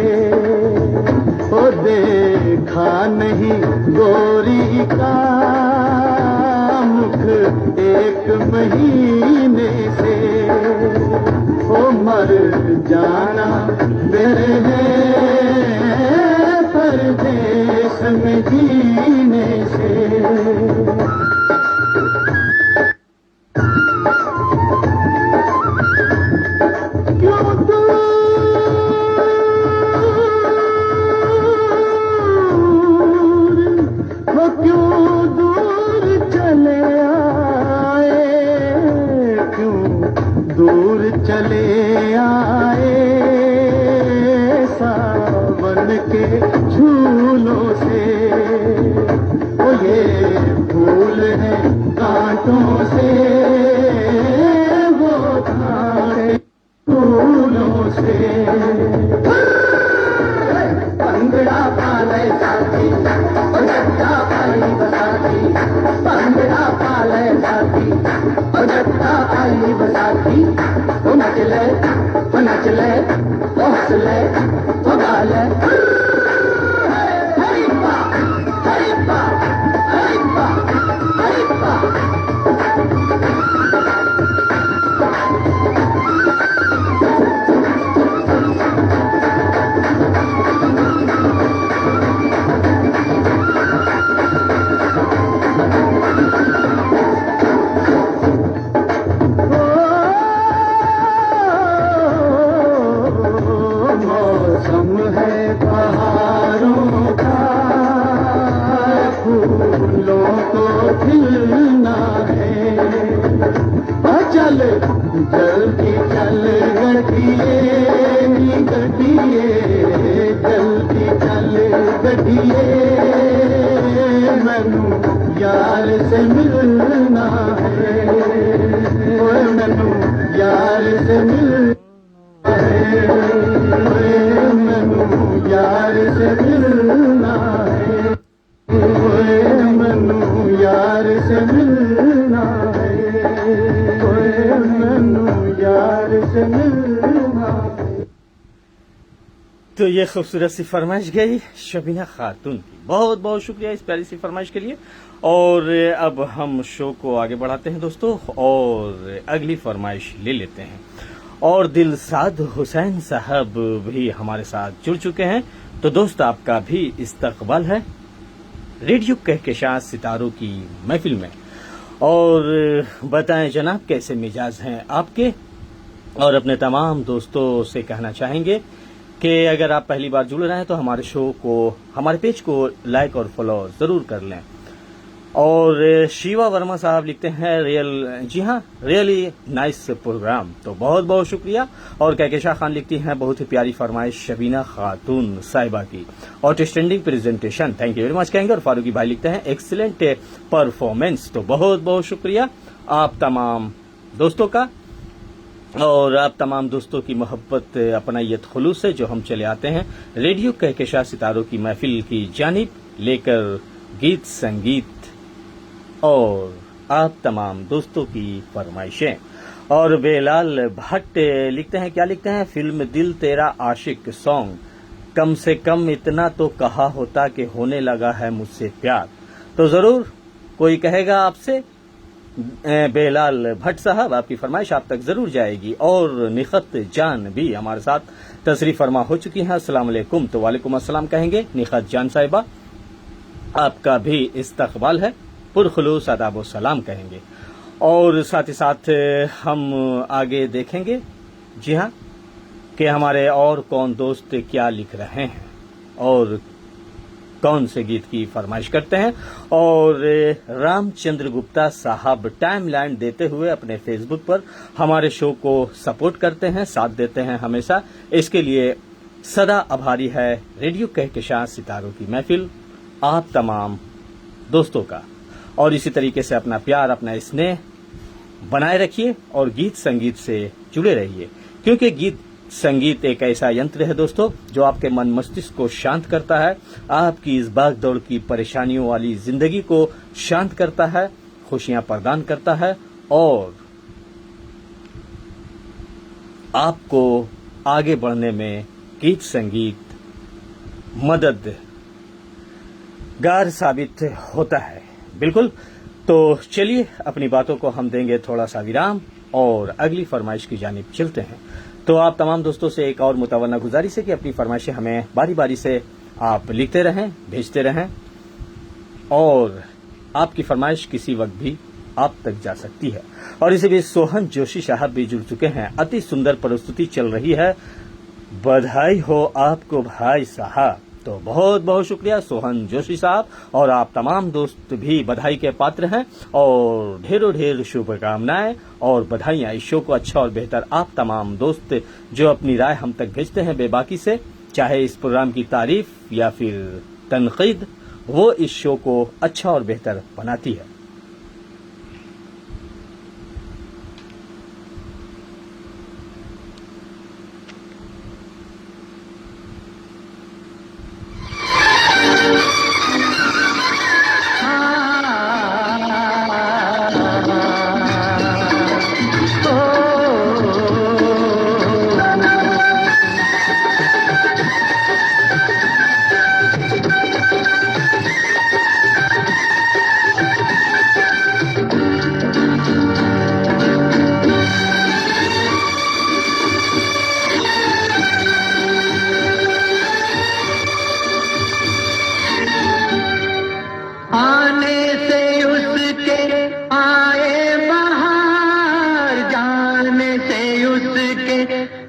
ओ देखा नहीं गोरी का मुख, एक महीने से ओ मर जाना मेरे परदेश में जीने से। चले आए सावन के झूलों से, ओ ये फूल है कांटों से, वो कांटे फूलों से। पंगड़ा पाले साथी और गट्टा पाली बसाती, पंगड़ा पाले साथी और गट्टा पाली बसाती। ओ नचले, ओ नचले, ओ हंसले, ओ गाले, हरिप्पा हरिप्पा हरिप्पा हरिप्पा। मौसम है जल्दी चल गड्डिए गड्डिए, जल्दी चल गड्डिए, मैनू यार से मिलना है, ओए मैनू यार से मिलना है, ओए मैनू यार से मिलना है, ओए मैनू यार से मिलना है, ओए मैनू यार से मिलना है। तो ये खूबसूरत सी फरमाइश गई शबीना खातून की। बहुत बहुत शुक्रिया इस प्यारी सी फरमाइश के लिए। और अब हम शो को आगे बढ़ाते हैं दोस्तों, और अगली फरमाइश ले लेते हैं। और दिलसाद हुसैन साहब भी हमारे साथ जुड़ चुके हैं। तो दोस्त, आपका भी इस्तकबाल है रेडियो कहकशां सितारों की महफिल में। और बताएं जनाब, कैसे मिजाज हैं आपके। और अपने तमाम दोस्तों से कहना चाहेंगे कि अगर आप पहली बार जुड़ रहे हैं तो हमारे शो को, हमारे पेज को लाइक और फॉलो जरूर कर लें। और शिवा वर्मा साहब लिखते हैं जी हाँ, रियली नाइस प्रोग्राम। तो बहुत बहुत शुक्रिया। और कहकशां खान लिखती हैं बहुत ही प्यारी फरमाइश शबीना खातून साहिबा की, outstanding presentation, thank you very much कहेंगे। और फारूकी भाई लिखते हैं एक्सीलेंट परफॉर्मेंस। तो बहुत बहुत शुक्रिया आप तमाम दोस्तों का, और आप तमाम दोस्तों की मोहब्बत, अपनायत, खुलूस से जो हम चले आते हैं रेडियो कहकशां सितारों की महफिल की जानिब लेकर गीत संगीत और आप तमाम दोस्तों की फरमाइशें। और बेलाल भट्ट लिखते हैं, क्या लिखते हैं, फिल्म दिल तेरा आशिक सॉन्ग, कम से कम इतना तो कहा होता कि होने लगा है मुझसे प्यार। तो जरूर कोई कहेगा आपसे बेलाल भट्ट साहब, आपकी फरमाइश आप तक जरूर जाएगी। और निखत जान भी हमारे साथ तशरीफ फरमा हो चुकी हैं। अस्सलाम वालेकुम। तो वालेकुम अस्सलाम कहेंगे निखत जान साहिबा, आपका भी इस्तकबाल है, पुरखुलूस आदाब व सलाम कहेंगे। और साथ ही साथ हम आगे देखेंगे जी हाँ कि हमारे और कौन दोस्त क्या लिख रहे हैं और कौन से गीत की फरमाइश करते हैं। और रामचंद्र गुप्ता साहब टाइमलाइन देते हुए अपने फेसबुक पर हमारे शो को सपोर्ट करते हैं, साथ देते हैं हमेशा। इसके लिए सदा आभारी है रेडियो कहकशां सितारों की महफिल, आप तमाम दोस्तों का। और इसी तरीके से अपना प्यार, अपना स्नेह बनाए रखिए और गीत संगीत से जुड़े रहिए, क्योंकि गीत संगीत एक ऐसा यंत्र है दोस्तों जो आपके मन मस्तिष्क को शांत करता है, आपकी इस भाग दौड़ की परेशानियों वाली जिंदगी को शांत करता है, खुशियां प्रदान करता है और आपको आगे बढ़ने में गीत संगीत मददगार साबित होता है। बिल्कुल। तो चलिए अपनी बातों को हम देंगे थोड़ा सा विराम और अगली फरमाइश की जानिब चलते हैं। तो आप तमाम दोस्तों से एक और मुतवन्ना गुजारिश है कि अपनी फरमाइशें हमें बारी बारी से आप लिखते रहें, भेजते रहें, और आपकी फरमाइश किसी वक्त भी आप तक जा सकती है। और इसी बीच सोहन जोशी साहब भी जुड़ चुके हैं। अति सुंदर प्रस्तुति चल रही है, बधाई हो आपको भाई साहब। तो बहुत बहुत शुक्रिया सोहन जोशी साहब, और आप तमाम दोस्त भी बधाई के पात्र हैं और ढेरों ढेर शुभकामनाएं और बधाइयां। इस शो को अच्छा और बेहतर आप तमाम दोस्त जो अपनी राय हम तक भेजते हैं बेबाकी से, चाहे इस प्रोग्राम की तारीफ या फिर तनकीद, वो इस शो को अच्छा और बेहतर बनाती है।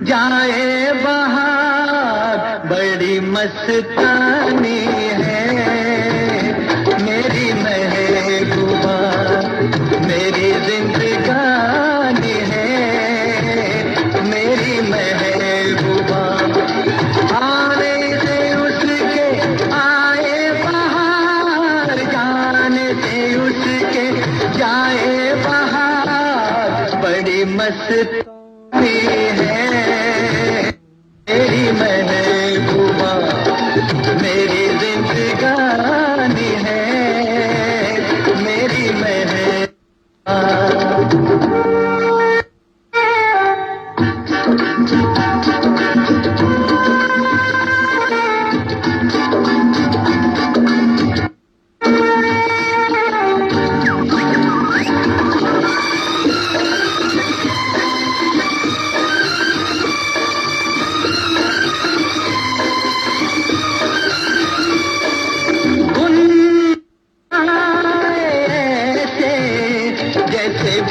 जाए बहार बड़ी मस्तानी है मेरी महबूबा, मेरी जिंदगानी है जाए बाहर, बड़ी मस्ती है मेरी महबूबा, मेरी जिंदगानी है मेरी महबूबा।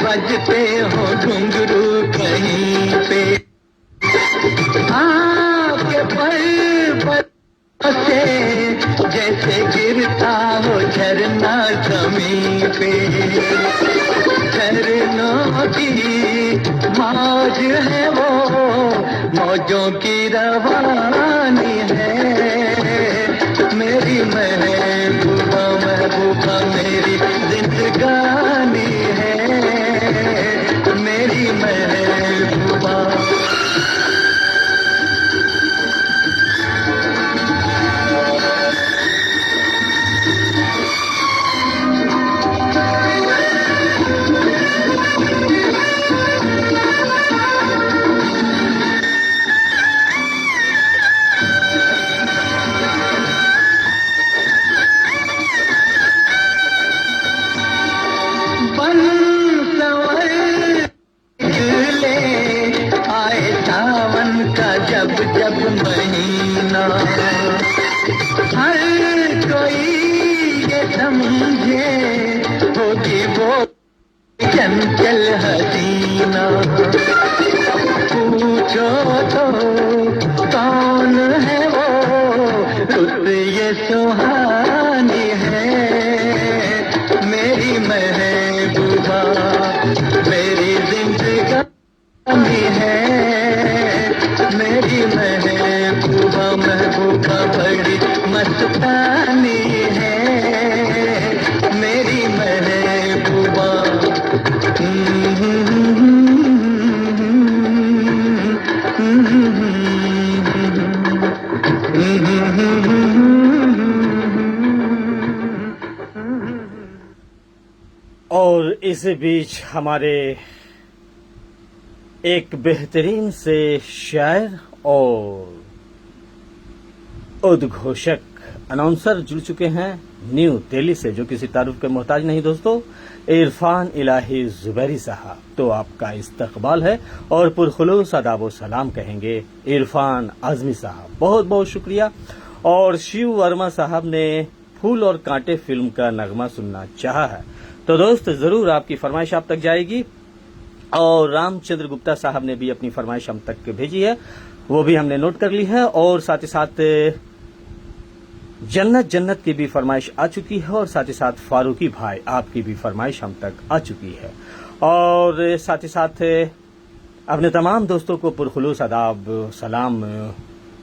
बजते हो घुंघरू कहीं पे, आपके पर से जैसे गिरता हो झरना जमीन पे। झरनों की मौज है वो, मौजों की रवानी है मेरी महबूबा, महबूबा मेरी जिंदगानी है मेरी महबूबा। जब जब महीना, हर कोई ये समझे होगी वो चंचल हसीना। पूछो तो कौन है वो, रुत ये सुहानी है मेरी महबूबा, मेरी जिंदगानी है मेरी महबूबा, महबूबा बड़ी मस्तानी है मेरी महबूबा। और इस बीच हमारे एक बेहतरीन से शायर और उद्घोषक अनाउंसर जुड़ चुके हैं न्यू दिल्ली से, जो किसी तारुफ के मोहताज नहीं दोस्तों, इरफान इलाही जुबैरी साहब। तो आपका इस्तकबाल है और पुरखुलूस आदाब व सलाम कहेंगे इरफान आजमी साहब, बहुत बहुत शुक्रिया। और शिव वर्मा साहब ने फूल और कांटे फिल्म का नगमा सुनना चाहा है, तो दोस्त जरूर आपकी फरमाइश आप तक जाएगी। और रामचंद्र गुप्ता साहब ने भी अपनी फरमाइश हम तक भेजी है, वो भी हमने नोट कर ली है। और साथ ही साथ जन्नत जन्नत की भी फरमाइश आ चुकी है, और साथ ही साथ फारूकी भाई आपकी भी फरमाइश हम तक आ चुकी है। और साथ ही साथ अपने तमाम दोस्तों को पुरखुलूस आदाब सलाम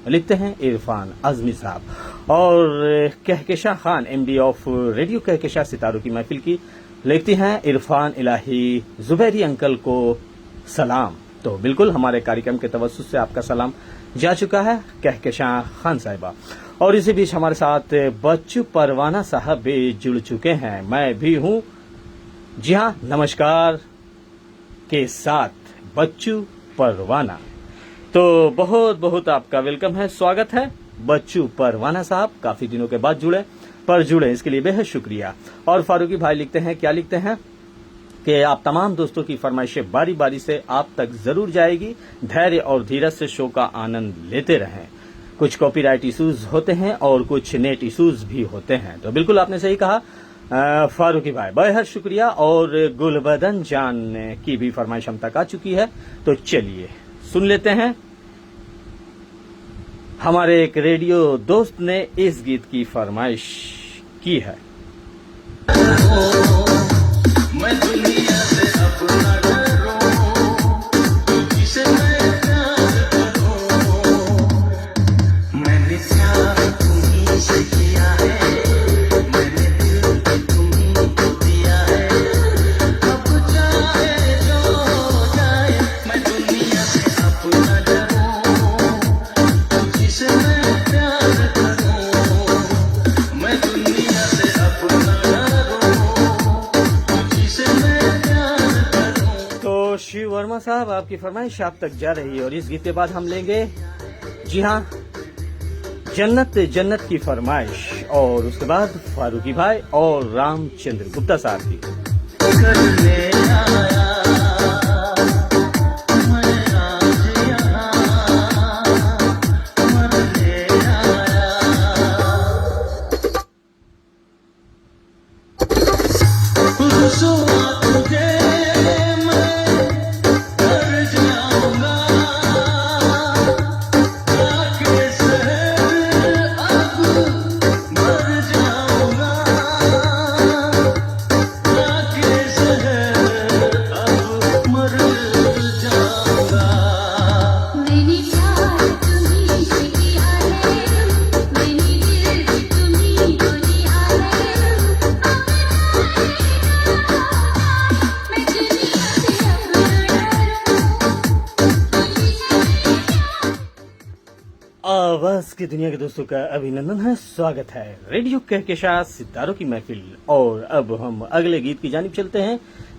लिखते हैं इरफान आजमी साहब। और Kahkasha Khan MD of radio Kahkasha सितारों की महफिल की लिखती हैं इरफान इलाही जुबैरी अंकल को सलाम। तो बिल्कुल हमारे कार्यक्रम के तवस्सुस से आपका सलाम जा चुका है कहकशा खान साहिबा। और इसी बीच हमारे साथ बच्चू परवाना साहब भी जुड़ चुके हैं, मैं भी हूं, जी हां, नमस्कार के साथ बच्चू परवाना। तो बहुत बहुत आपका वेलकम है, स्वागत है बच्चू परवाना साहब, काफी दिनों के बाद जुड़े इसके लिए बेहद शुक्रिया। और फारूकी भाई लिखते हैं, क्या लिखते हैं कि आप तमाम दोस्तों की फरमाइशें बारी बारी से आप तक जरूर जाएगी, धैर्य और धीरज से शो का आनंद लेते रहें। कुछ कॉपीराइट इश्यूज होते हैं और कुछ नेट इश्यूज भी होते हैं। तो बिल्कुल आपने सही कहा फारूकी भाई, बेहद शुक्रिया। और गुलबदन जान की भी फरमाइश हम तक आ चुकी है, तो चलिए सुन लेते हैं। हमारे एक रेडियो दोस्त ने इस गीत की फरमाइश की है। मैं दुनिया से अपना डरूं, तुझसे मैं प्यार करूं, मैंने प्यार तुम्हीं से किया है, मैंने दिल भी तुम्हीं को दिया है, शिव वर्मा साहब, आपकी फरमाइश आप तक जा रही है और इस गीत के बाद हम लेंगे, जी हाँ, जन्नत जन्नत की फरमाइश और उसके बाद फारूकी भाई और रामचंद्र गुप्ता साहब की। करने आया मैं आज यहाँ, मरने आया। रुसवा तुझे मैं कर जाऊंगा, जाके शहर अब मर जाऊंगा, जाके शहर अब मर जाऊंगा। मैंने प्यार तुम्हीं से किया है, मैंने दिल तुम्हीं को दिया है। मैं दुनिया से अब आवाज की दुनिया के दोस्तों का अभिनंदन है, स्वागत है रेडियो कहकशां सितारों की महफिल। और अब हम अगले गीत की जानिब चलते हैं,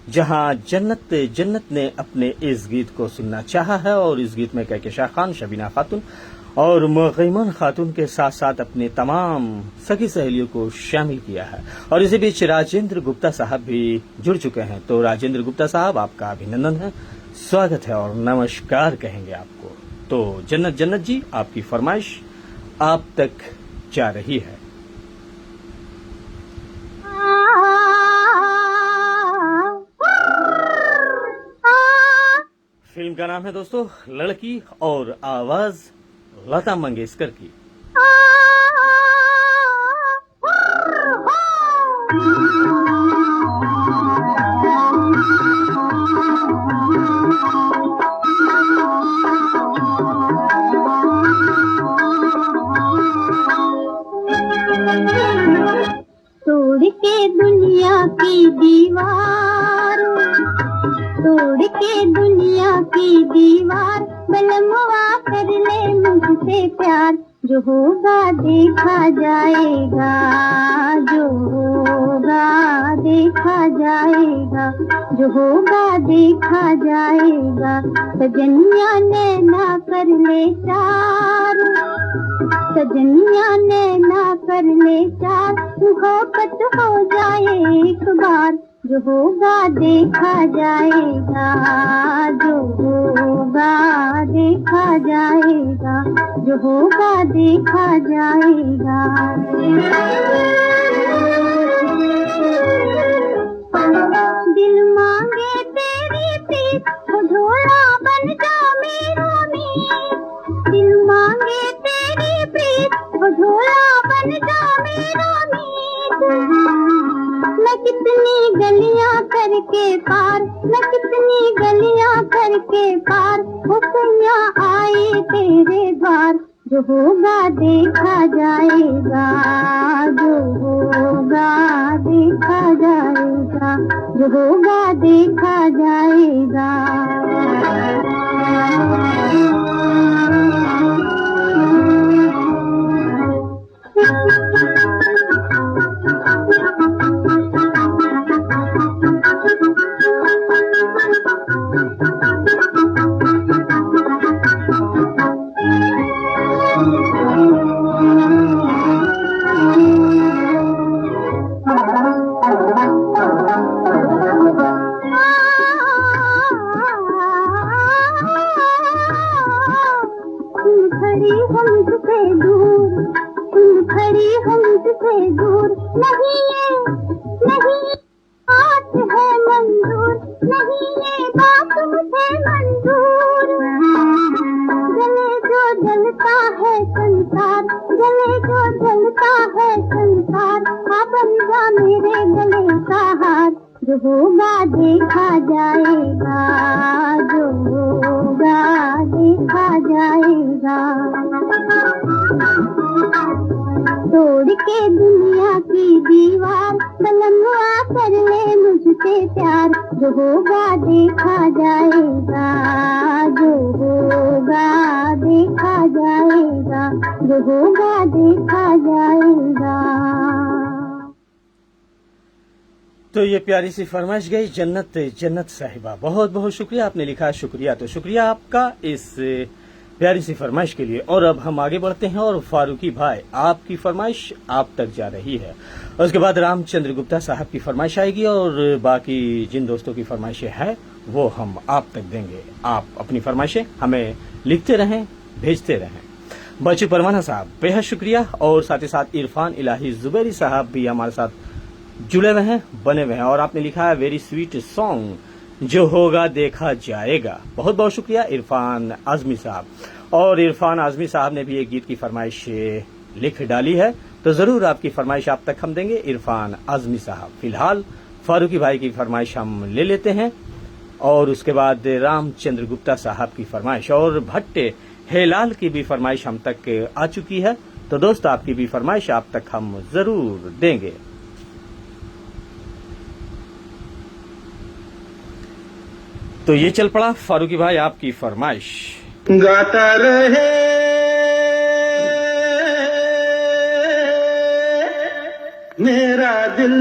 जहां जन्नत जन्नत ने अपने इस गीत को सुनना चाहा है और इस गीत में कहकशां खान, शबीना खातून और मुक़ीमन खातून के साथ साथ अपने तमाम सखी सहेलियों को शामिल किया है। और इसी बीच राजेंद्र गुप्ता साहब भी जुड़ चुके हैं। तो राजेंद्र गुप्ता साहब, आपका अभिनंदन है, स्वागत है और नमस्कार कहेंगे आपको। तो जन्नत जन्नत जी, आपकी फरमाइश आप तक जा रही है। फिल्म का नाम है दोस्तों लड़की और आवाज लता मंगेशकर की। तोड़ के दुनिया की दीवार, तोड़ के दुनिया की दीवार, बलमवा कर ले मुझसे प्यार। जो होगा देखा जाएगा, जो होगा देखा जाएगा, जो होगा देखा जाएगा। सजनिया नैना कर ले चार, सजनिया नैना कर ले चार, मोहब्बत हो जाए एक बार। जो होगा देखा जाएगा, जो होगा देखा जाएगा, जो होगा देखा जाएगा। दिल मांगे तेरी प्रीत, वो झोला बन जा मेरा मीत। दिल मांगे तेरी प्रीत, वो झोला बन जा मेरा मीत। मैं कितनी गलियां करके पार, मैं कितनी गलियां करके पार, वो सैया आई तेरे द्वार। जो होगा देखा जाएगा, जो होगा देखा जाएगा, जो होगा देखा जाएगा। खड़ी हमसे दूर, तुम खड़ी हमसे दूर। नहीं ये नहीं बात है मंजूर, नहीं ये बात मुझे मंजूर। जले जो जलता है संसार, जले जो जलता है संसार, आ बन जा मेरे गले का हार। जो होगा देखा जाएगा, जो होगा देखा जाएगा। तोड़ के दुनिया की दीवार, बलमवा कर ले मुझसे प्यार। जो होगा देखा जाएगा, जो होगा देखा जाएगा, जो होगा देखा जाएगा। दोस्तों ये प्यारी सी फरमाइश गई जन्नत जन्नत साहिबा, बहुत बहुत शुक्रिया आपने लिखा, शुक्रिया। तो शुक्रिया आपका इस प्यारी सी फरमाइश के लिए। और अब हम आगे बढ़ते हैं और फारूकी भाई आपकी फरमाइश आप तक जा रही है। और उसके बाद रामचंद्र गुप्ता साहब की फरमाइश आएगी और बाकी जिन दोस्तों की फरमाइशें हैं वो हम आप तक देंगे। आप अपनी फरमाइशें हमें लिखते रहें, भेजते रहें। बच्चू परवाना साहब बेहद शुक्रिया। और साथ ही साथ इरफान इलाही जुबैरी साहब भी हमारे साथ जुड़े हुए हैं, बने हुए हैं। और आपने लिखा है वेरी स्वीट सॉन्ग, जो होगा देखा जाएगा। बहुत बहुत शुक्रिया इरफान आजमी साहब। और इरफान आजमी साहब ने भी एक गीत की फरमाइश लिख डाली है, तो जरूर आपकी फरमाइश आप तक हम देंगे इरफान आजमी साहब। फिलहाल फारूकी भाई की फरमाइश हम ले लेते हैं और उसके बाद रामचंद्र गुप्ता साहब की फरमाइश और भट्टे हेलाल की भी फरमाइश हम तक आ चुकी है। तो दोस्त आपकी भी फरमाइश आप तक हम जरूर देंगे। तो ये चल पड़ा फारूकी भाई आपकी फरमाइश। गाता रहे मेरा दिल,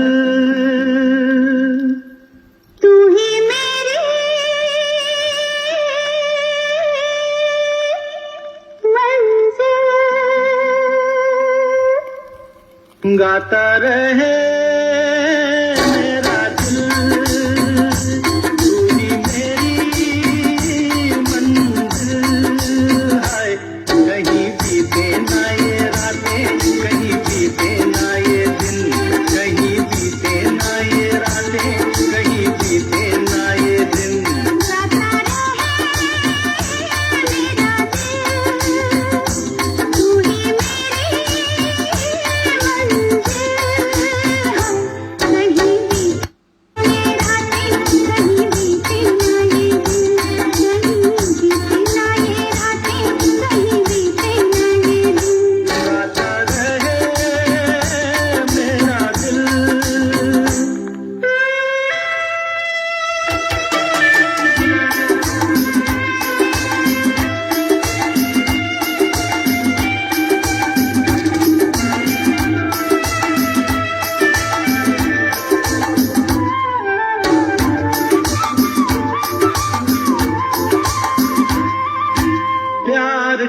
तू ही मेरी मंजिल, गाता रहे मेरा दिल, तू ही मेरी मंजिल। हाय कहीं बीते ना ये रातें, कहीं बीते ना ये दिन, कहीं बीते ना ये रातें, कहीं बीते ना ये दिन। गाता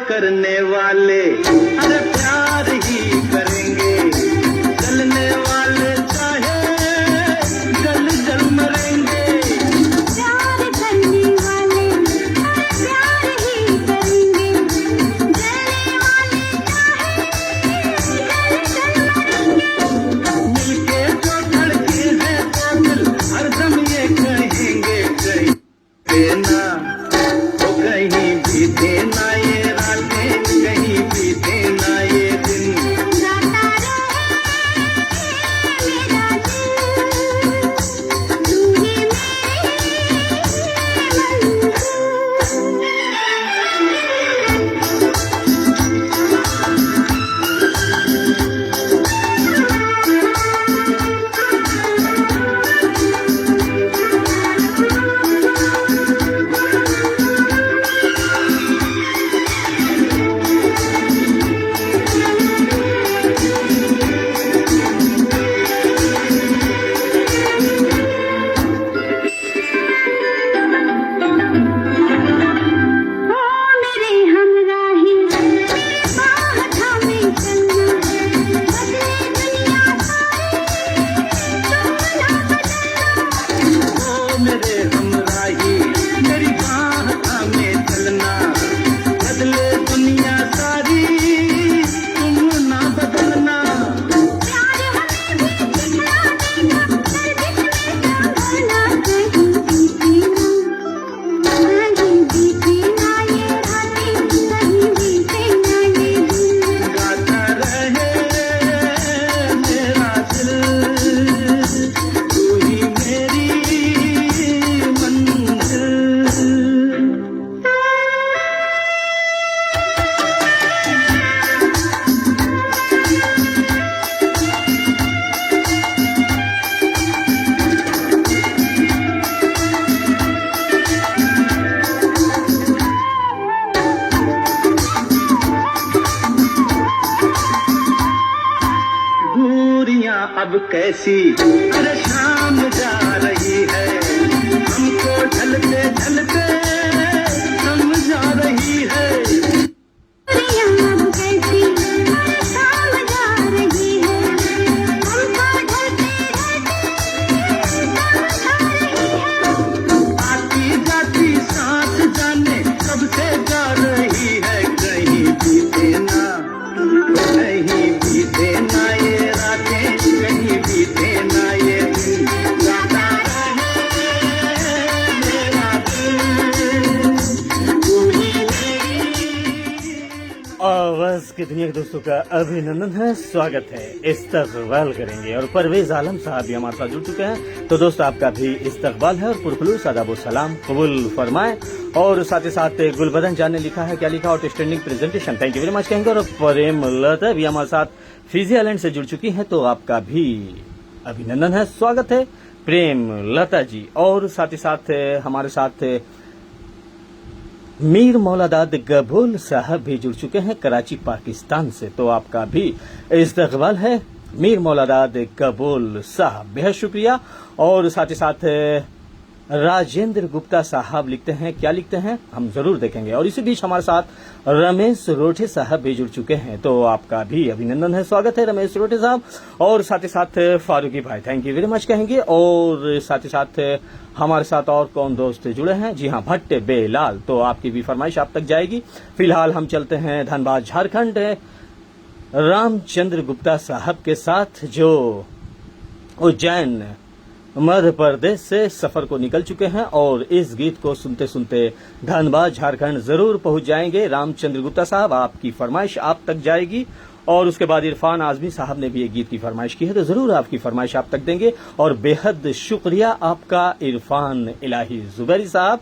करने वाले अरे प्यार ही करेंगे, जलने वाले चाहे जल जल मरेंगे। प्यार करने वाले प्यार ही करेंगे, जलने वाले चाहे जल मरेंगे। मिलके जो धड़के हैं तो दिल हरदम ये कहेंगे कहीं देना तो कहीं भी देना ये रातें, कहीं भी देना ये दिन। गाता रहे मेरा दिल, तू ही अब कैसी अरे शाम समझा रही है, हमको ढलते ढलते समझा रही है। दुनिया अब कैसी समझा रही है, हमको ढलते ढलते समझा रही है। आती जाती सांस जाने कब से जा रही है, कहीं बीते ना ये रातें, कहीं बीते ना ये दिन, गाता रहे मेरा दिल, तू ही मेरी। आवाज की दुनिया के दोस्तों का अभिनंदन है, स्वागत है, इस्तकबाल करेंगे। और परवेज आलम साहब भी हमारे साथ जुड़ चुके हैं। तो दोस्तों आपका भी इस्तकबाल है और पुरखुलूस आदाब सलाम कबूल फरमाए। और साथ ही साथ गुलबदन जान ने लिखा है, क्या लिखा, outstanding presentation, thank you very much कहेंगे। और प्रेम लता भी हमारे साथ फिजी आइलैंड से जुड़ चुकी हैं, तो आपका भी अभिनंदन है, स्वागत है प्रेम लता जी। और साथ ही साथ हमारे साथ मीर मौलादाद गबूल साहब भी जुड़ चुके हैं कराची पाकिस्तान से, तो आपका भी इस्तकबाल है मीर मौलादाद गबूल साहब, बेहद शुक्रिया। और साथ ही साथ राजेंद्र गुप्ता साहब लिखते हैं, क्या लिखते हैं हम जरूर देखेंगे। और इसी बीच हमारे साथ रमेश रोठे साहब भी जुड़ चुके हैं, तो आपका भी अभिनंदन है, स्वागत है रमेश रोठे साहब। और साथ ही साथ फारूकी भाई, थैंक यू वेरी मच कहेंगे। और साथ ही साथ हमारे साथ और कौन दोस्त जुड़े हैं, जी हाँ, भट्ट बेलाल, तो आपकी भी फरमाइश आप तक जाएगी। फिलहाल हम चलते हैं धनबाद झारखंड, रामचंद्र गुप्ता साहब के साथ, जो उज्जैन मध्य प्रदेश से सफर को निकल चुके हैं और इस गीत को सुनते सुनते धनबाद झारखंड जरूर पहुंच जाएंगे। रामचंद्र गुप्ता साहब, आपकी फरमाइश आप तक जाएगी। और उसके बाद इरफान आजमी साहब ने भी एक गीत की फरमाइश की है, तो जरूर आपकी फरमाइश आप तक देंगे। और बेहद शुक्रिया आपका इरफान इलाही जुबैरी साहब।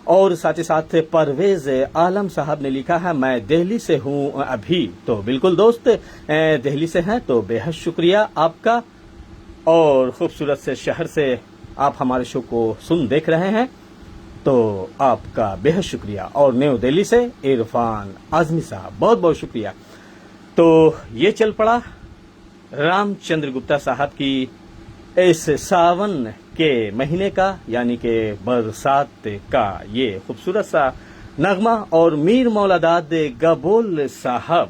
और साथ ही साथ परवेज आलम साहब ने लिखा है, मैं दिल्ली से हूं अभी, तो बिल्कुल दोस्त दिल्ली से हैं, तो बेहद शुक्रिया आपका। और खूबसूरत से शहर से आप हमारे शो को सुन देख रहे हैं, तो आपका बेहद शुक्रिया। और न्यू दिल्ली से इरफान आजमी साहब, बहुत बहुत शुक्रिया। तो ये चल पड़ा रामचंद्र गुप्ता साहब की इस सावन के महीने का, यानी कि बरसात का ये खूबसूरत सा नगमा। और मीर मौलादाद गबूल साहब,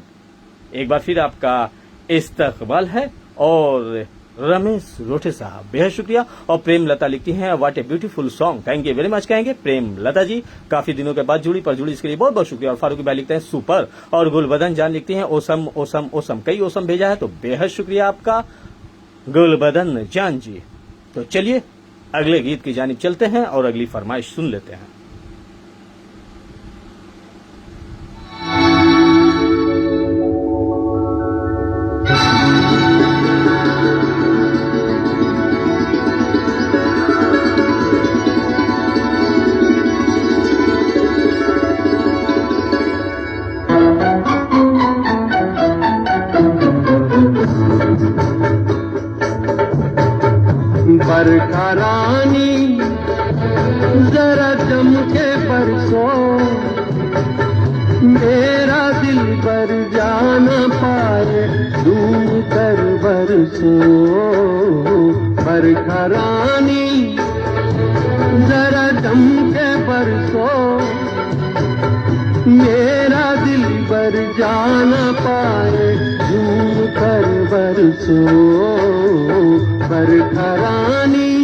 एक बार फिर आपका इस्तकबाल है। और रमेश रोठे साहब, बेहद शुक्रिया। और प्रेम लता लिखती हैं, what a beautiful song, thank you very much कहेंगे प्रेम लता जी, काफी दिनों के बाद जुड़ी, पर जुड़ी इसके लिए बहुत बहुत शुक्रिया। और फारूकी भाई लिखते हैं सुपर। और गुलबदन जान लिखती हैं ओसम ओसम ओसम, कई ओसम भेजा है, तो बेहद शुक्रिया आपका गुलबदन जान जी। तो चलिए अगले गीत की जानिब चलते हैं और अगली फरमाइश सुन लेते हैं। बरखा रानी जरा जम के बरसो, मेरा दिल पर जाना पाए दूर कर बरसो। बरखा रानी जरा जम के बरसो, मेरा दिल पर जाना पाए दूर कर बरसो। बरखा रानी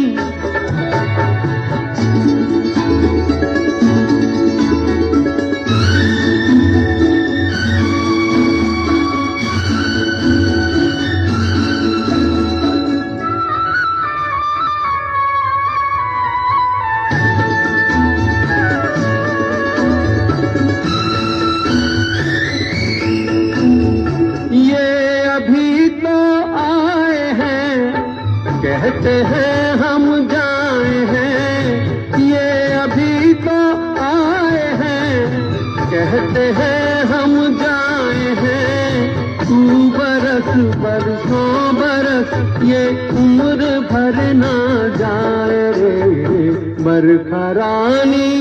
कहते हैं हम जाए हैं, ये अभी तो आए हैं। कहते हैं हम जाए हैं, तू बरस बरसों बरस, ये उम्र भर ना जाए रे। बरखा रानी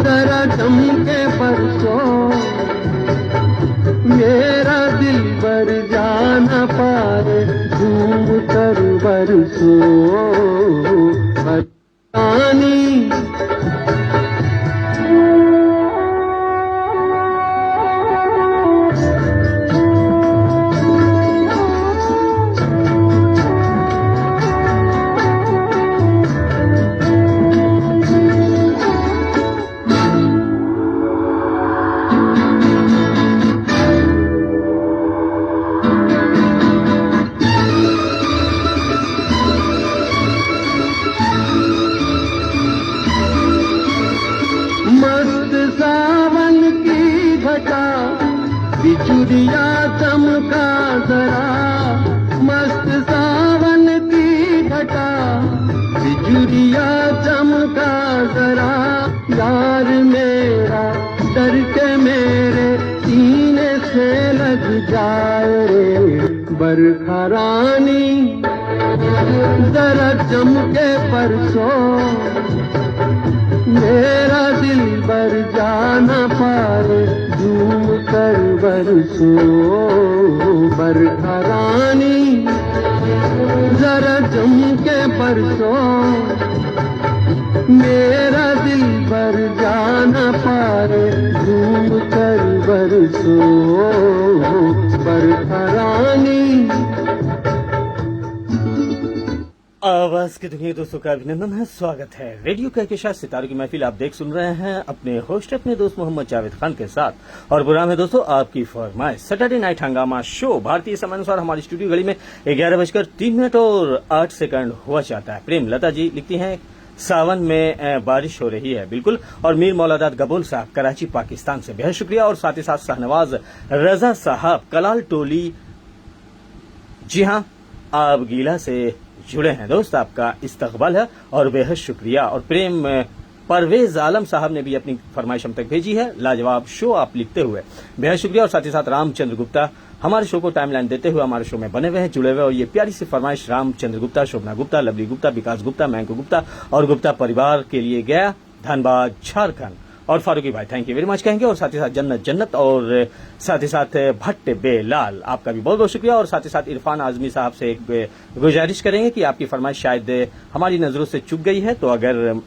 जरा जम के बरसो, मेरा दिल पर जाना पाए झूम कर बरसो बरसानी। मस्त सावन की घटा बिजुरिया चमका जरा, मस्त सावन की घटा बिजुरिया चमका जरा। यार मेरा डर के मेरे सीने से लग जाए रे बरखा रानी, जरा जम के परसों मेरा दिल बर जाना पाए, झूम कर बरसो बरखा रानी, जरा जम के बरसो मेरा दिल बर जाना पाए, झूम कर बरसो बरखा रानी। आवाज की दुनिया दोस्तों का अभिनंदन है, स्वागत है। रेडियो कहकशां सितारों की महफिल आप देख सुन रहे हैं अपने होस्ट अपने दोस्त मोहम्मद जावेद खान के साथ। और प्रोग्राम है दोस्तों आपकी फरमाइश सैटरडे नाइट हंगामा शो। भारतीय समयानुसार हमारी स्टूडियो घड़ी में 11:03 और 8 हुआ चाहता है। प्रेम लता जी लिखती हैं सावन में बारिश हो रही है, बिल्कुल। और मीर मौलादाद गबोल साहब कराची पाकिस्तान से बेहद शुक्रिया। और साथ ही साथ शाहनवाज रजा साहब कलाल टोली, जी हाँ आप गीला से जुड़े हैं दोस्त, आपका इस्तकबाल है और बेहद शुक्रिया। और प्रेम परवेज आलम साहब ने भी अपनी फरमाइश हम तक भेजी है, लाजवाब शो आप लिखते हुए, बेहद शुक्रिया। और साथ ही साथ रामचंद्र गुप्ता हमारे शो को टाइमलाइन देते हुए हमारे शो में बने हुए हैं, जुड़े हुए। और ये प्यारी सी फरमाइश रामचंद्र गुप्ता, शोभना गुप्ता, लवली गुप्ता, विकास गुप्ता, मैंको गुप्ता और गुप्ता परिवार के लिए गया, धनबाद झारखंड। और फारूकी भाई थैंक यू वेरी मच कहेंगे। और साथ ही साथ जन्नत जन्नत और साथ ही साथ भट्ट बेलाल आपका भी बहुत बहुत शुक्रिया। और साथ ही साथ इरफान आजमी साहब से एक गुजारिश करेंगे कि आपकी फरमाइश शायद हमारी नजरों से चूक गई है, तो अगर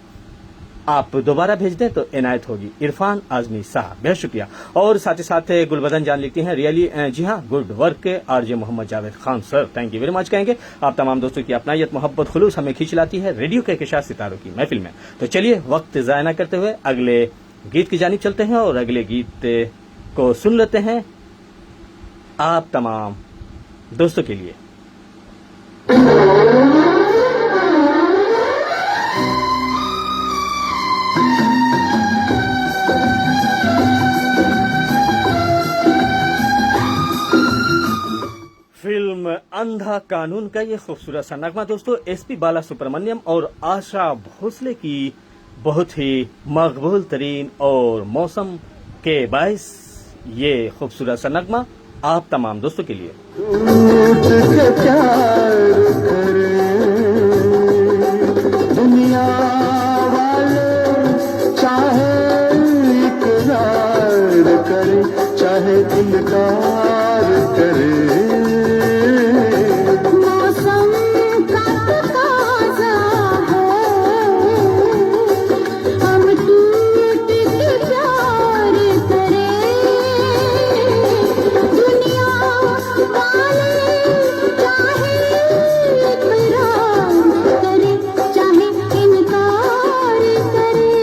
आप दोबारा भेज दें तो इनायत होगी। इरफान आजमी साहब बेहद शुक्रिया। और साथ ही साथ गुलबदन जान लिखती हैं रियली जी हाँ good work RJ Mohammad Javed Khan sir, thank you very much कहेंगे। आप तमाम दोस्तों की अपनायत मोहब्बत खुलूस हमें खींच लाती है रेडियो कहकशां सितारों की महफिल में। तो चलिए वक्त ज़ाया न करते हुए अगले गीत की जानिब चलते हैं और अगले गीत को सुन लेते हैं आप तमाम दोस्तों के लिए। फिल्म अंधा कानून का ये खूबसूरत सा नगमा दोस्तों एसपी बाला सुब्रमण्यम और आशा भोसले की बहुत ही मकबूल तरीन और मौसम के बायस ये खूबसूरत सा नगमा आप तमाम दोस्तों के लिए। टूट के प्यार करे दुनिया वाले, चाहे इकरार करे चाहे इनकार करे। मौसम का तकाज़ा है, हम टूट के प्यार करें। दुनिया वाले चाहे इकरार करें चाहे इनकार करें।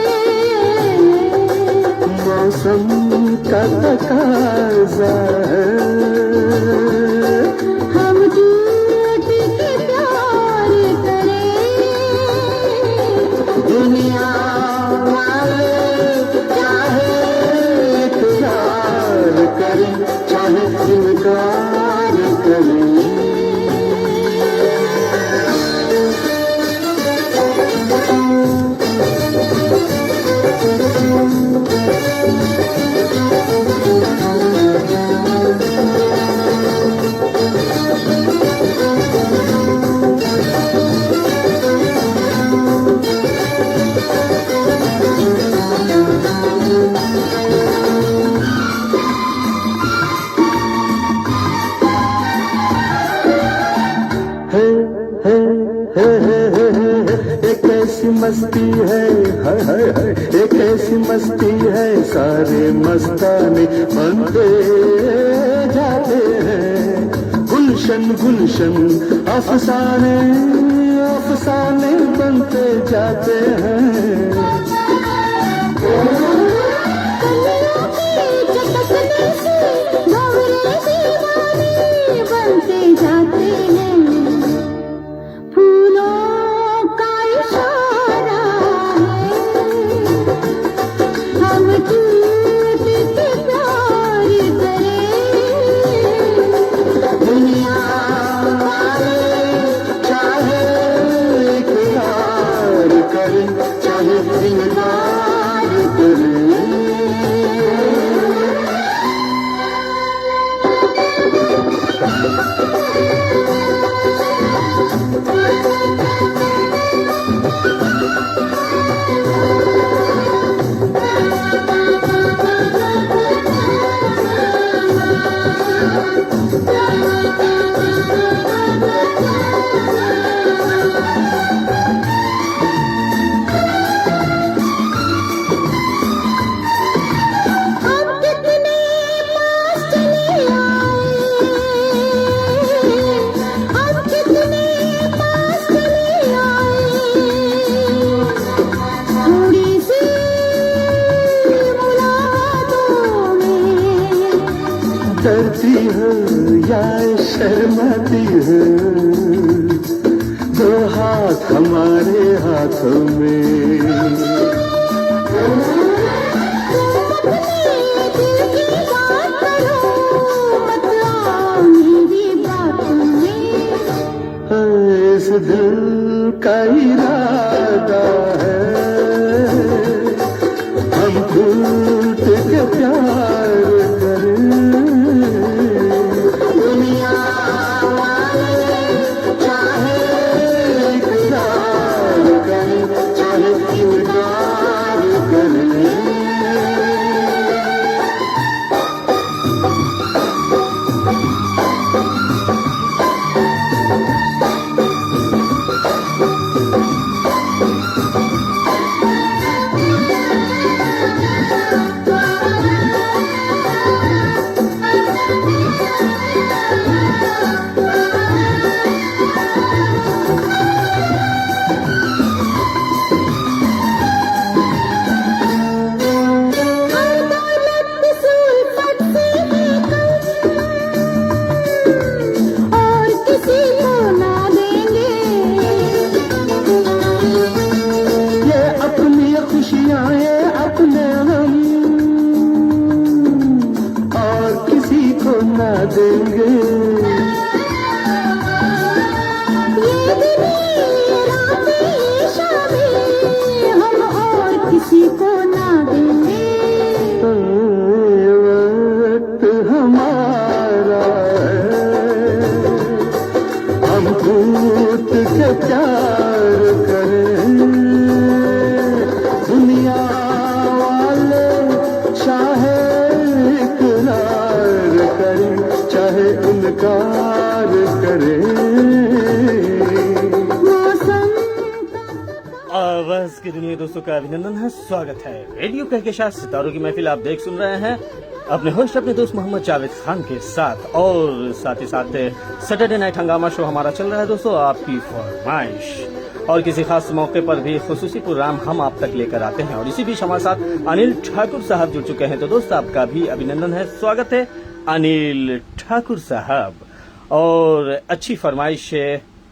मौसम का तकाज़ा है, हम टूट के प्यार करें। दुनिया वाले चाहे इकरार करें चाहे इनकार करें। है, हाय एक ऐसी मस्ती है, सारे मस्ताने बनते जाते हैं। गुलशन गुलशन अफसाने अफसाने बनते जाते हैं। बनते जाते हैं। फूलों का इशारा है, हम टूट के प्यार करें। दुनिया वाले चाहे इकरार करें, चाहे इनकार करें। डरती हो या शर्माती हो, दो हाथ हमारे हाथों में। इस दिल का इरादा है, हम टूट के प्यार करें। दुनिया वाले चाहे इकरार करें, चाहे इनकार करें। देंगे। हम और किसी को ना देंगे। वक्त हमारा है, हम टूट के प्यार करें। दुनिया वाले चाहे इकरार करें, चाहे इनकार करें। आवाज की दुनिया दोस्तों का अभिनंदन है, स्वागत है। रेडियो कहकशां सितारों की महफिल आप देख सुन रहे हैं अपने होस्ट अपने दोस्त मोहम्मद जावेद खान के साथ, और साथ ही साथ सैटरडे नाइट हंगामा शो हमारा चल रहा है दोस्तों, आपकी फरमाइश और किसी खास मौके पर भी खुसूसी प्रोग्राम हम आप तक लेकर आते हैं। और इसी बीच हमारे साथ अनिल ठाकुर साहब जुड़ चुके हैं, तो दोस्त आपका भी अभिनंदन है, स्वागत है अनिल ठाकुर साहब। और अच्छी फरमाइश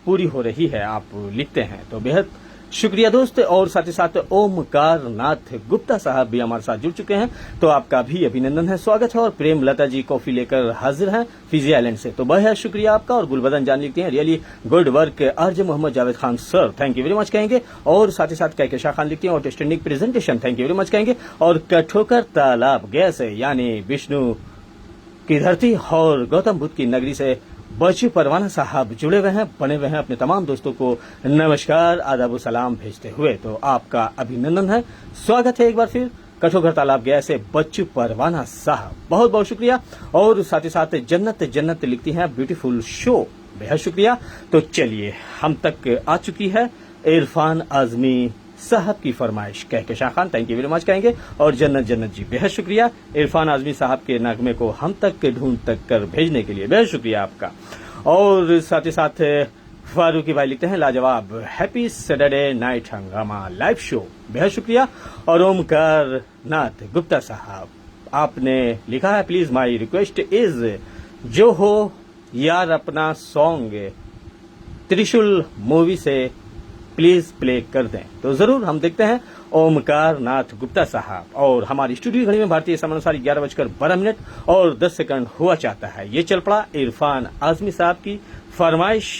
पूरी हो रही है, आप लिखते हैं तो बेहद शुक्रिया दोस्त। और साथ ही साथ ओमकार नाथ गुप्ता साहब भी हमारे साथ जुड़ चुके हैं, तो आपका भी अभिनंदन है, स्वागत है। और प्रेम लता जी कॉफी लेकर हाजिर हैं फिजी आइलैंड से, तो बहुत शुक्रिया आपका। और गुलबदन जान लिखते हैं, really good work RJ Mohammad Javed Khan sir, thank you very much कहेंगे। और साथ ही साथ कहकशां खान लिखते हैं, outstanding presentation, thank you very much कहेंगे। और कठोकर तालाब गैस यानी विष्णु की धरती और गौतम बुद्ध की नगरी से बच्चू परवाना साहब जुड़े हुए हैं, बने हुए हैं, अपने तमाम दोस्तों को नमस्कार आदाब सलाम भेजते हुए, तो आपका अभिनंदन है, स्वागत है एक बार फिर। कठोकर तालाब गया से बच्चू परवाना साहब, बहुत बहुत शुक्रिया। और साथ ही साथ जन्नत जन्नत लिखती हैं, ब्यूटीफुल शो, बेहद शुक्रिया। तो चलिए हम तक आ चुकी है इरफान आजमी साहब की फरमाइश Kahkashan Khan thank you very much कहेंगे, और जन्नत जन्नत जी बेहद शुक्रिया इरफान आजमी साहब के नगमे को हम तक के ढूंढ तक कर भेजने के लिए, बेहद शुक्रिया आपका। और साथ ही साथ फारूकी भाई लिखते हैं लाजवाब, हैप्पी सैटरडे नाइट हंगामा लाइव शो, बेहद शुक्रिया। और ओमकार नाथ गुप्ता साहब आपने लिखा है, प्लीज माई रिक्वेस्ट इज जो हो यार अपना सॉन्ग त्रिशूल मूवी से प्लीज प्ले कर दें। तो जरूर हम देखते हैं ओमकार नाथ गुप्ता साहब। और हमारी स्टूडियो घड़ी में भारतीय समानुसार 11:12 और 10 सेकंड हुआ चाहता है। ये चल पड़ा इरफान आजमी साहब की फरमाइश,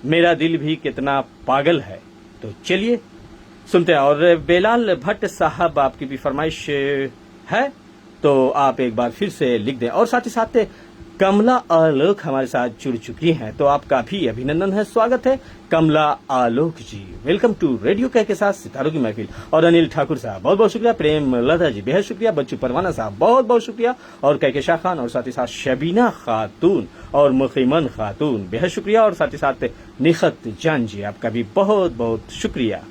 मेरा दिल भी कितना पागल है। तो चलिए सुनते हैं। और बेलाल भट्ट साहब आपकी भी फरमाइश है, तो आप एक बार फिर से लिख दें। और साथ ही साथ कमला आलोक हमारे साथ जुड़ चुकी हैं, तो आपका भी अभिनंदन है, स्वागत है कमला आलोक जी, वेलकम टू रेडियो कह के साथ सितारों की महफिल। और अनिल ठाकुर साहब बहुत बहुत शुक्रिया, प्रेम लता जी बेहद शुक्रिया, बच्चू परवाना साहब बहुत बहुत शुक्रिया, और कहकशां खान और साथ ही साथ शबीना खातून और मुखीमन खातून बेहद शुक्रिया, और साथ ही साथ निखत जान जी आपका भी बहुत बहुत शुक्रिया।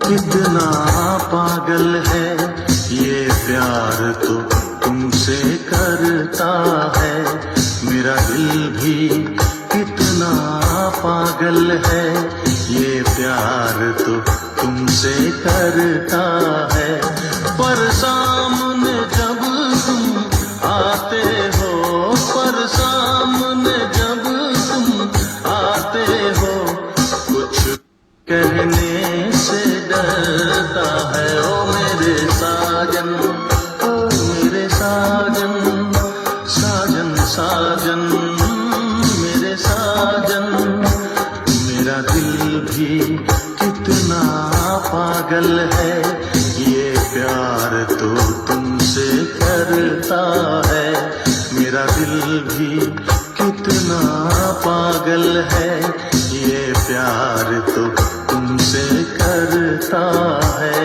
कितना पागल है ये प्यार तो तुमसे करता है, मेरा दिल भी कितना पागल है ये प्यार तो तुमसे करता है। पर सामने जब तुम आते हो, पर सामने जब तुम आते हो, कुछ कहने से डरता है। ओ मेरे साजन, ओ मेरे साजन, साजन साजन मेरे साजन, मेरा दिल भी कितना पागल है ये प्यार तो तुमसे करता है, मेरा दिल भी कितना पागल है ये प्यार तो तुमसे करता है।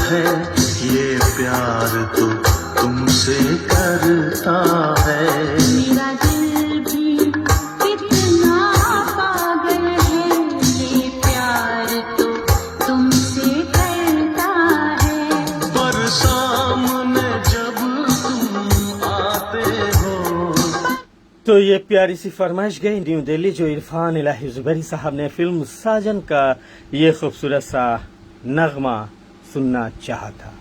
है, ये प्यार तो तुमसे करता है। मेरा दिल भी कितना पागल है, ये प्यार तो तुमसे करता है। पर सामने जब तुम आते हो। तो ये प्यारी सी फरमाइश गई न्यू दिल्ली जो इरफान इलाही जुबैरी साहब ने फिल्म साजन का ये खूबसूरत सा नगमा सुनना चाहा था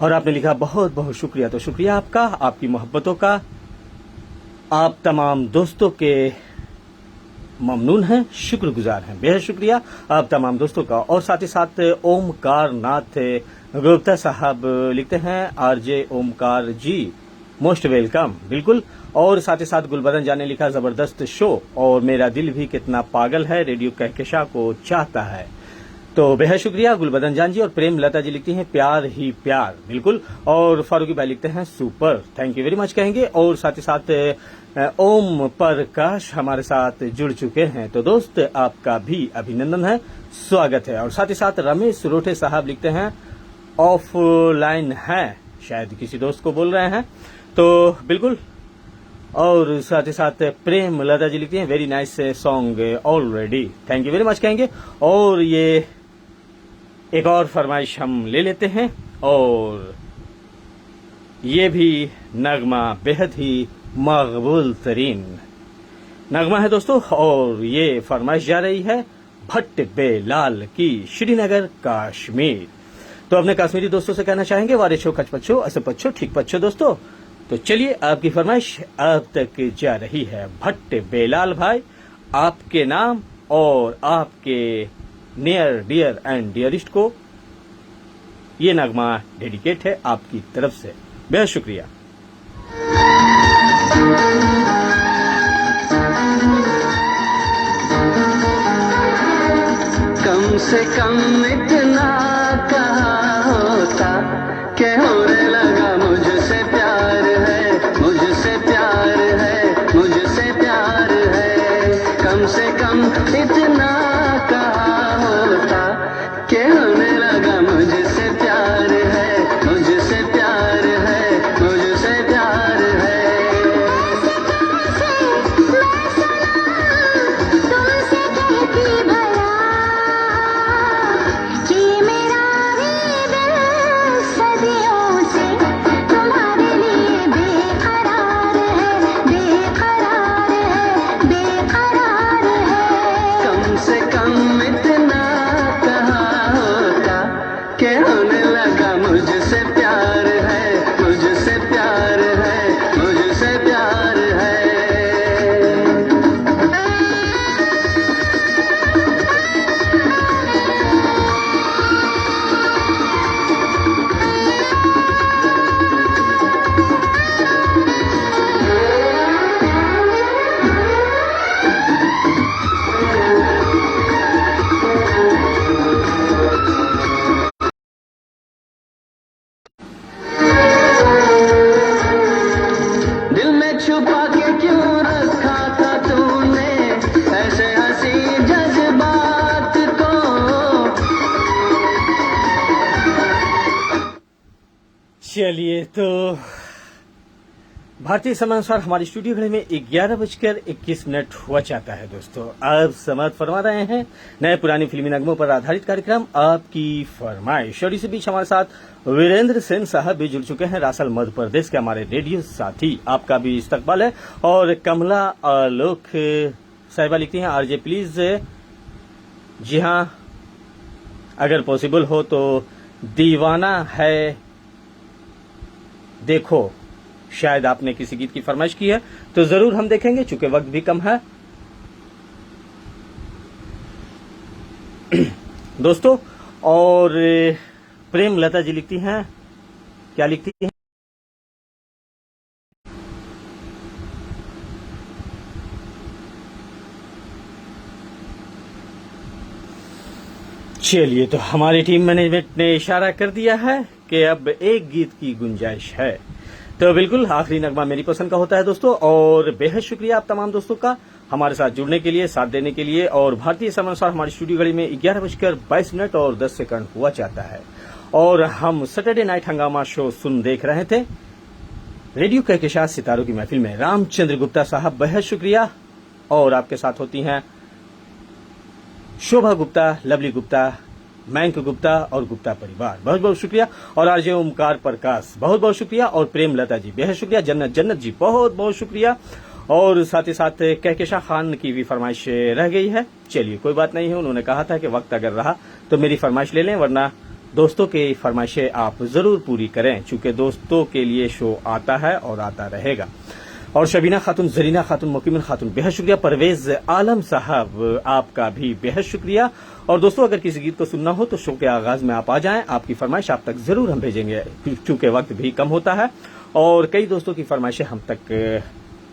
और आपने लिखा बहुत बहुत शुक्रिया। तो शुक्रिया आपका, आपकी मोहब्बतों का, आप तमाम दोस्तों के ममनून हैं, शुक्रगुजार हैं, बेहद शुक्रिया आप तमाम दोस्तों का। और साथ ही साथ ओमकार नाथ गुप्ता साहब लिखते हैं आरजे ओमकार जी मोस्ट वेलकम, बिल्कुल। और साथ ही साथ गुलबदन जान ने लिखा जबरदस्त शो और मेरा दिल भी कितना पागल है, रेडियो कहकशा को चाहता है। तो बेहद शुक्रिया गुलबदन जान जी। और प्रेम लता जी लिखती हैं प्यार ही प्यार, बिल्कुल। और फारूकी भाई लिखते हैं super, thank you very much कहेंगे। और साथ ही साथ ओम प्रकाश हमारे साथ जुड़ चुके हैं, तो दोस्त आपका भी अभिनंदन है, स्वागत है। और साथ ही साथ रमेश रोठे साहब लिखते हैं ऑफलाइन है, शायद किसी दोस्त को बोल रहे हैं, तो बिल्कुल। और साथ ही साथ प्रेम लता जी लिखती हैं very nice song already, thank you very much कहेंगे। और ये एक और फरमाइश हम ले लेते हैं और ये भी नगमा बेहद ही मकबूल तरीन नगमा है दोस्तों। और ये फरमाइश जा रही है भट्ट बेलाल की, श्रीनगर कश्मीर। तो अपने कश्मीरी दोस्तों से कहना चाहेंगे वारे छो खच पच्छो ऐसे पच्छो ठीक पच्छो दोस्तों। तो चलिए आपकी फरमाइश अब तक जा रही है भट्ट बेलाल भाई, आपके नाम और आपके नियर डियर एंड डियरिस्ट को ये नगमा डेडिकेट है आपकी तरफ से, बेहद शुक्रिया। कम से कम इतना कहा होता कि होने लगा मुझसे प्यार है, मुझसे प्यार है, मुझसे प्यार है। कम से कम इतना कहा होता कि होने लगा मुझसे प्यार है, मुझसे प्यार है, मुझसे प्यार है। तुमसे कहती भला कि मेरा भी दिल सदियों से तुम्हारे लिए बेकरार है, बेकरार है, बेकरार है। कम से कम इतना कहा होता कि होने लगा मुझसे प्यार है, मुझसे प्यार है, मुझसे प्यार है। दिल में छुपा के क्यों रखा था तूने ऐसे हंसी जज्बात को। चलिए तो भारतीय समयानुसार हमारी स्टूडियो घड़ी में 11:21 हुआ चाहता है दोस्तों। आप समाप्त फरमा रहे हैं नए पुरानी फिल्मी नगमों पर आधारित कार्यक्रम आपकी फरमाइश। और इसी बीच हमारे साथ वीरेंद्र सेन साहब भी जुड़ चुके हैं, रासल मध्य प्रदेश के हमारे रेडियो साथी, आपका भी इस्तकबाल है। और कमला आलोक साहिबा लिखती हैं आरजे प्लीज, जी हाँ अगर पॉसिबल हो तो दीवाना है देखो, शायद आपने किसी गीत की फरमाइश की है, तो जरूर हम देखेंगे, चूंकि वक्त भी कम है दोस्तों। और प्रेम लता जी लिखती हैं, क्या लिखती हैं? चलिए तो हमारी टीम मैनेजमेंट ने इशारा कर दिया है कि अब एक गीत की गुंजाइश है, तो बिल्कुल आखिरी नगमा मेरी पसंद का होता है दोस्तों। और बेहद शुक्रिया आप तमाम दोस्तों का हमारे साथ जुड़ने के लिए, साथ देने के लिए। और भारतीय समयानुसार हमारी स्टूडियो घड़ी में 11:22 और 10 हुआ चाहता है। और हम सैटरडे नाइट हंगामा शो सुन देख रहे थे रेडियो कहकशां सितारों की महफिल में। रामचंद्र गुप्ता साहब बेहद शुक्रिया। और आपके साथ होती हैं शोभा गुप्ता, लवली गुप्ता, मैंक गुप्ता और गुप्ता परिवार, बहुत बहुत शुक्रिया। और आरजे ओमकार प्रकाश बहुत बहुत शुक्रिया। और प्रेम लता जी बेहद शुक्रिया। जन्नत जन्नत जी बहुत बहुत शुक्रिया। और साथ ही साथ कहकशां खान की भी फरमाइश रह गई है। चलिए कोई बात नहीं है, उन्होंने कहा था कि वक्त अगर रहा तो मेरी फरमाइश ले लें, वरना दोस्तों की फरमाइशें आप जरूर पूरी करें, चूंकि दोस्तों के लिए शो आता है और आता रहेगा। और शबीना खातून, जरीना खातून, मुकीमिन खातून बेहद शुक्रिया। परवेज आलम साहब आपका भी बेहद शुक्रिया। और दोस्तों अगर किसी गीत को सुनना हो तो शो के आगाज में आप आ जाएं, आपकी फरमाइश आप तक जरूर हम भेजेंगे, चूंकि वक्त भी कम होता है और कई दोस्तों की फरमाइशें हम तक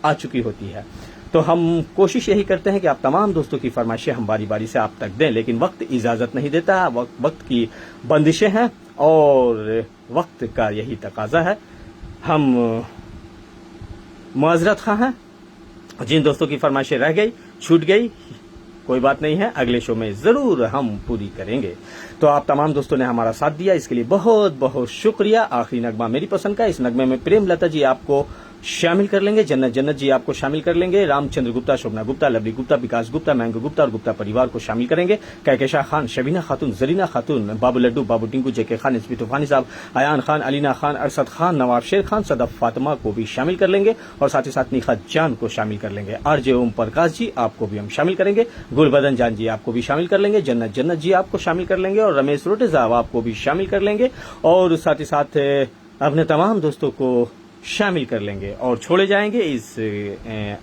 आ चुकी होती है। तो हम कोशिश यही करते हैं कि आप तमाम दोस्तों की फरमाइशें हम बारी बारी से आप तक दें, लेकिन वक्त इजाजत नहीं देता, वक्त की बंदिशें हैं और वक्त का यही तकाजा है। हम मुआजरत खां हैं, जिन दोस्तों की फरमाइशें रह गई, छूट गई, कोई बात नहीं है, अगले शो में जरूर हम पूरी करेंगे। तो आप तमाम दोस्तों ने हमारा साथ दिया, इसके लिए बहुत बहुत शुक्रिया। आखिरी नगमा मेरी पसंद का, इस नगमे में प्रेम लता जी आपको शामिल कर लेंगे, जन्नत जन्नत जी आपको शामिल कर लेंगे, रामचंद्र गुप्ता, शोभना गुप्ता, लवली गुप्ता, विकास गुप्ता, मैंगो गुप्ता और गुप्ता परिवार को शामिल करेंगे। कहकशां खान, शबीना खातून, जरीना खातून, बाबू लड्डू, बाबू टिंकू, जेके खान, इस्मी तूफानी साहब, अयान खान, अलीना खान, अरसद खान, नवाब शेर खान, सदफ फातिमा को भी शामिल कर लेंगे और साथ ही साथ निखात जान को शामिल कर लेंगे। आरजे ओम प्रकाश जी आपको भी हम शामिल करेंगे, गुलबदन जान जी आपको भी शामिल कर लेंगे, जन्नत जन्नत जी आपको शामिल कर लेंगे और रमेश रोटे साहब आपको भी शामिल कर लेंगे और साथ ही साथ अपने तमाम दोस्तों को शामिल कर लेंगे और छोड़े जाएंगे इस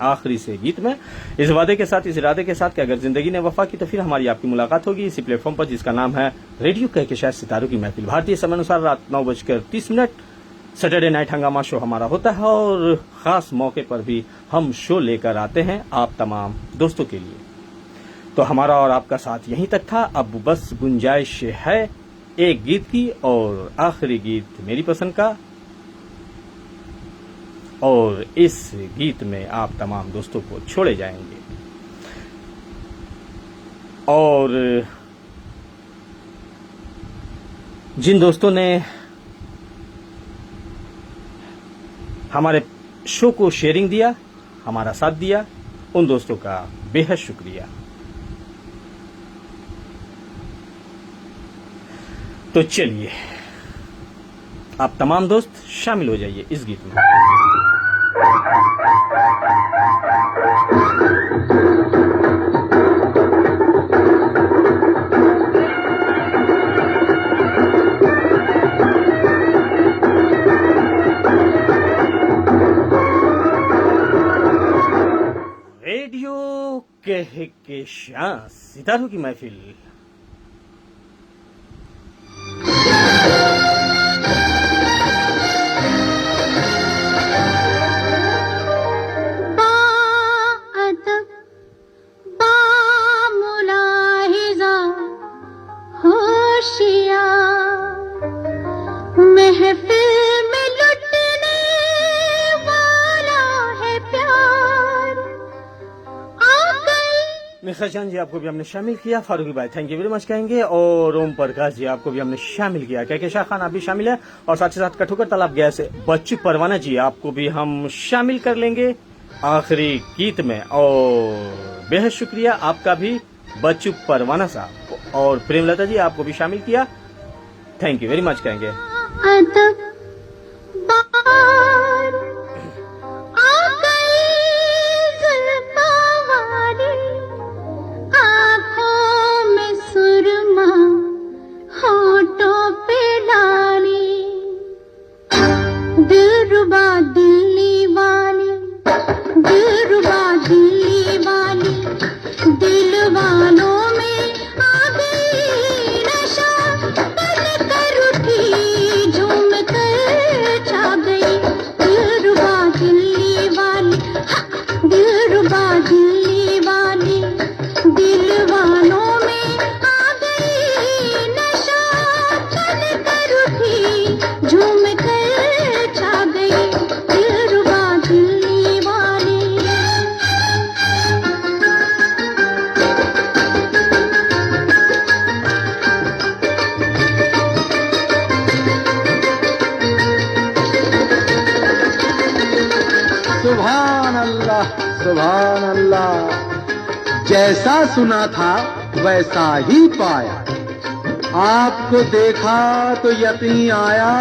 आखिरी से गीत में, इस वादे के साथ, इस इरादे के साथ कि अगर जिंदगी ने वफा की तो फिर हमारी आपकी मुलाकात होगी इसी प्लेटफॉर्म पर जिसका नाम है रेडियो कहकशां सितारों की महफिल। भारतीय समय अनुसार रात 9:30 सैटरडे नाइट हंगामा शो हमारा होता है और खास मौके पर भी हम शो लेकर आते हैं आप तमाम दोस्तों के लिए। तो हमारा और आपका साथ यहीं तक था, अब बस गुंजाइश है एक गीत की और आखिरी गीत मेरी पसंद का, और इस गीत में आप तमाम दोस्तों को छोड़े जाएंगे। और जिन दोस्तों ने हमारे शो को शेयरिंग दिया, हमारा साथ दिया, उन दोस्तों का बेहद शुक्रिया। तो चलिए आप तमाम दोस्त शामिल हो जाइए इस गीत में। रेडियो कहकशां सितारों की महफिल। मिखा जी आपको भी हमने शामिल किया, फारूकी भाई थैंक यू वेरी मच कहेंगे और ओम प्रकाश जी आपको भी हमने शामिल किया, कहकशां खान आप भी शामिल है और साथ ही साथ कठोकर तालाब गया से बच्चू परवाना जी आपको भी हम शामिल कर लेंगे आखिरी गीत में। और बेहद शुक्रिया आपका भी बच्चू परवाना साहब और प्रेमलता जी आपको भी शामिल किया, थैंक यू वेरी मच कहेंगे। झूम कर अल्लाह सुभान अल्लाह। जैसा सुना था वैसा ही पाया, आपको देखा तो यकीन आया,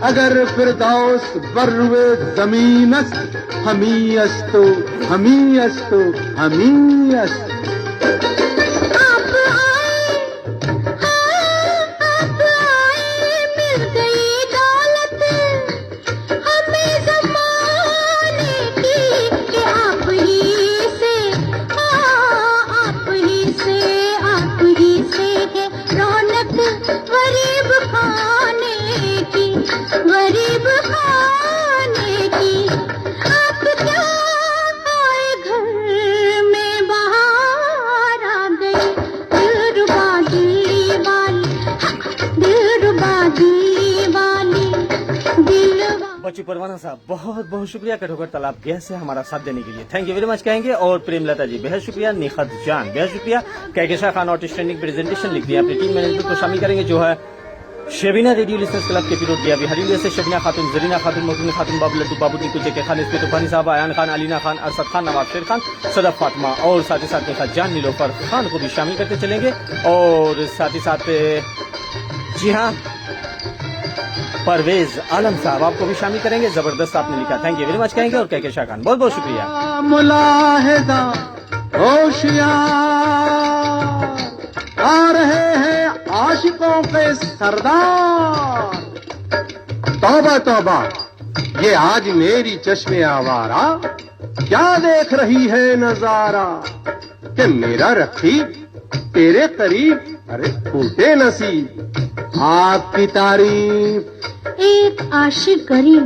अगर फिरदौस बर्वे ज़मीनस्त हमीयस्तो हमीयस्तो हमीयस्त। आप आए, हाँ, आप आए, मिल गई दौलत हमें ज़माने की, कि आप ही से, हाँ, आप ही से है रौनक गरीब खाने की, गरीब खाने की। आप क्या आए घर में बाहर आ गई, दिलरुबा दिल वाली, दिलरुबा दिल वाली, दिलवा। बच्चू परवाना साहब बहुत बहुत शुक्रिया कठोकर तालाब गैस से हमारा साथ देने के लिए, थैंक यू वेरी मच कहेंगे। और प्रेमलता जी बेहद शुक्रिया, निखत जान बेहद शुक्रिया, कहकशा खान आउटस्टैंडिंग प्रेजेंटेशन लिख दिया। अपनी टीम मैनेजमेंट को शामिल करेंगे जो है शबीना रेडियो लिसनर्स क्लब के पिरोड दिया हरिया से शबीना खातून, जरीना खातून, मखदूम खातून, बाबू लड्डू, बाबू टिकू, जेके खान, इसके तूफानी साहब, आयान खान, अलीना खान, अरसद खान, नवाब शेर खान, सदफ फातिमा और साथ ही साथ निखत जान, नीलोफर खान को भी शामिल करते चलेंगे। और साथ ही साथ जी हाँ परवेज आलम साहब आपको भी शामिल करेंगे, जबरदस्त आपने लिखा, थैंक यू वेरी मच कहेंगे। और कहकशा खान बहुत बहुत शुक्रिया। मुलाहिदा होशियार आ रहे हैं आशिकों के सरदार। तौबा तौबा ये आज मेरी चश्मे आवारा, क्या देख रही है नजारा, कि मेरा रखीब तेरे करीब, अरे फूटे नसीब। आपकी तारीफ एक आशिक गरीब,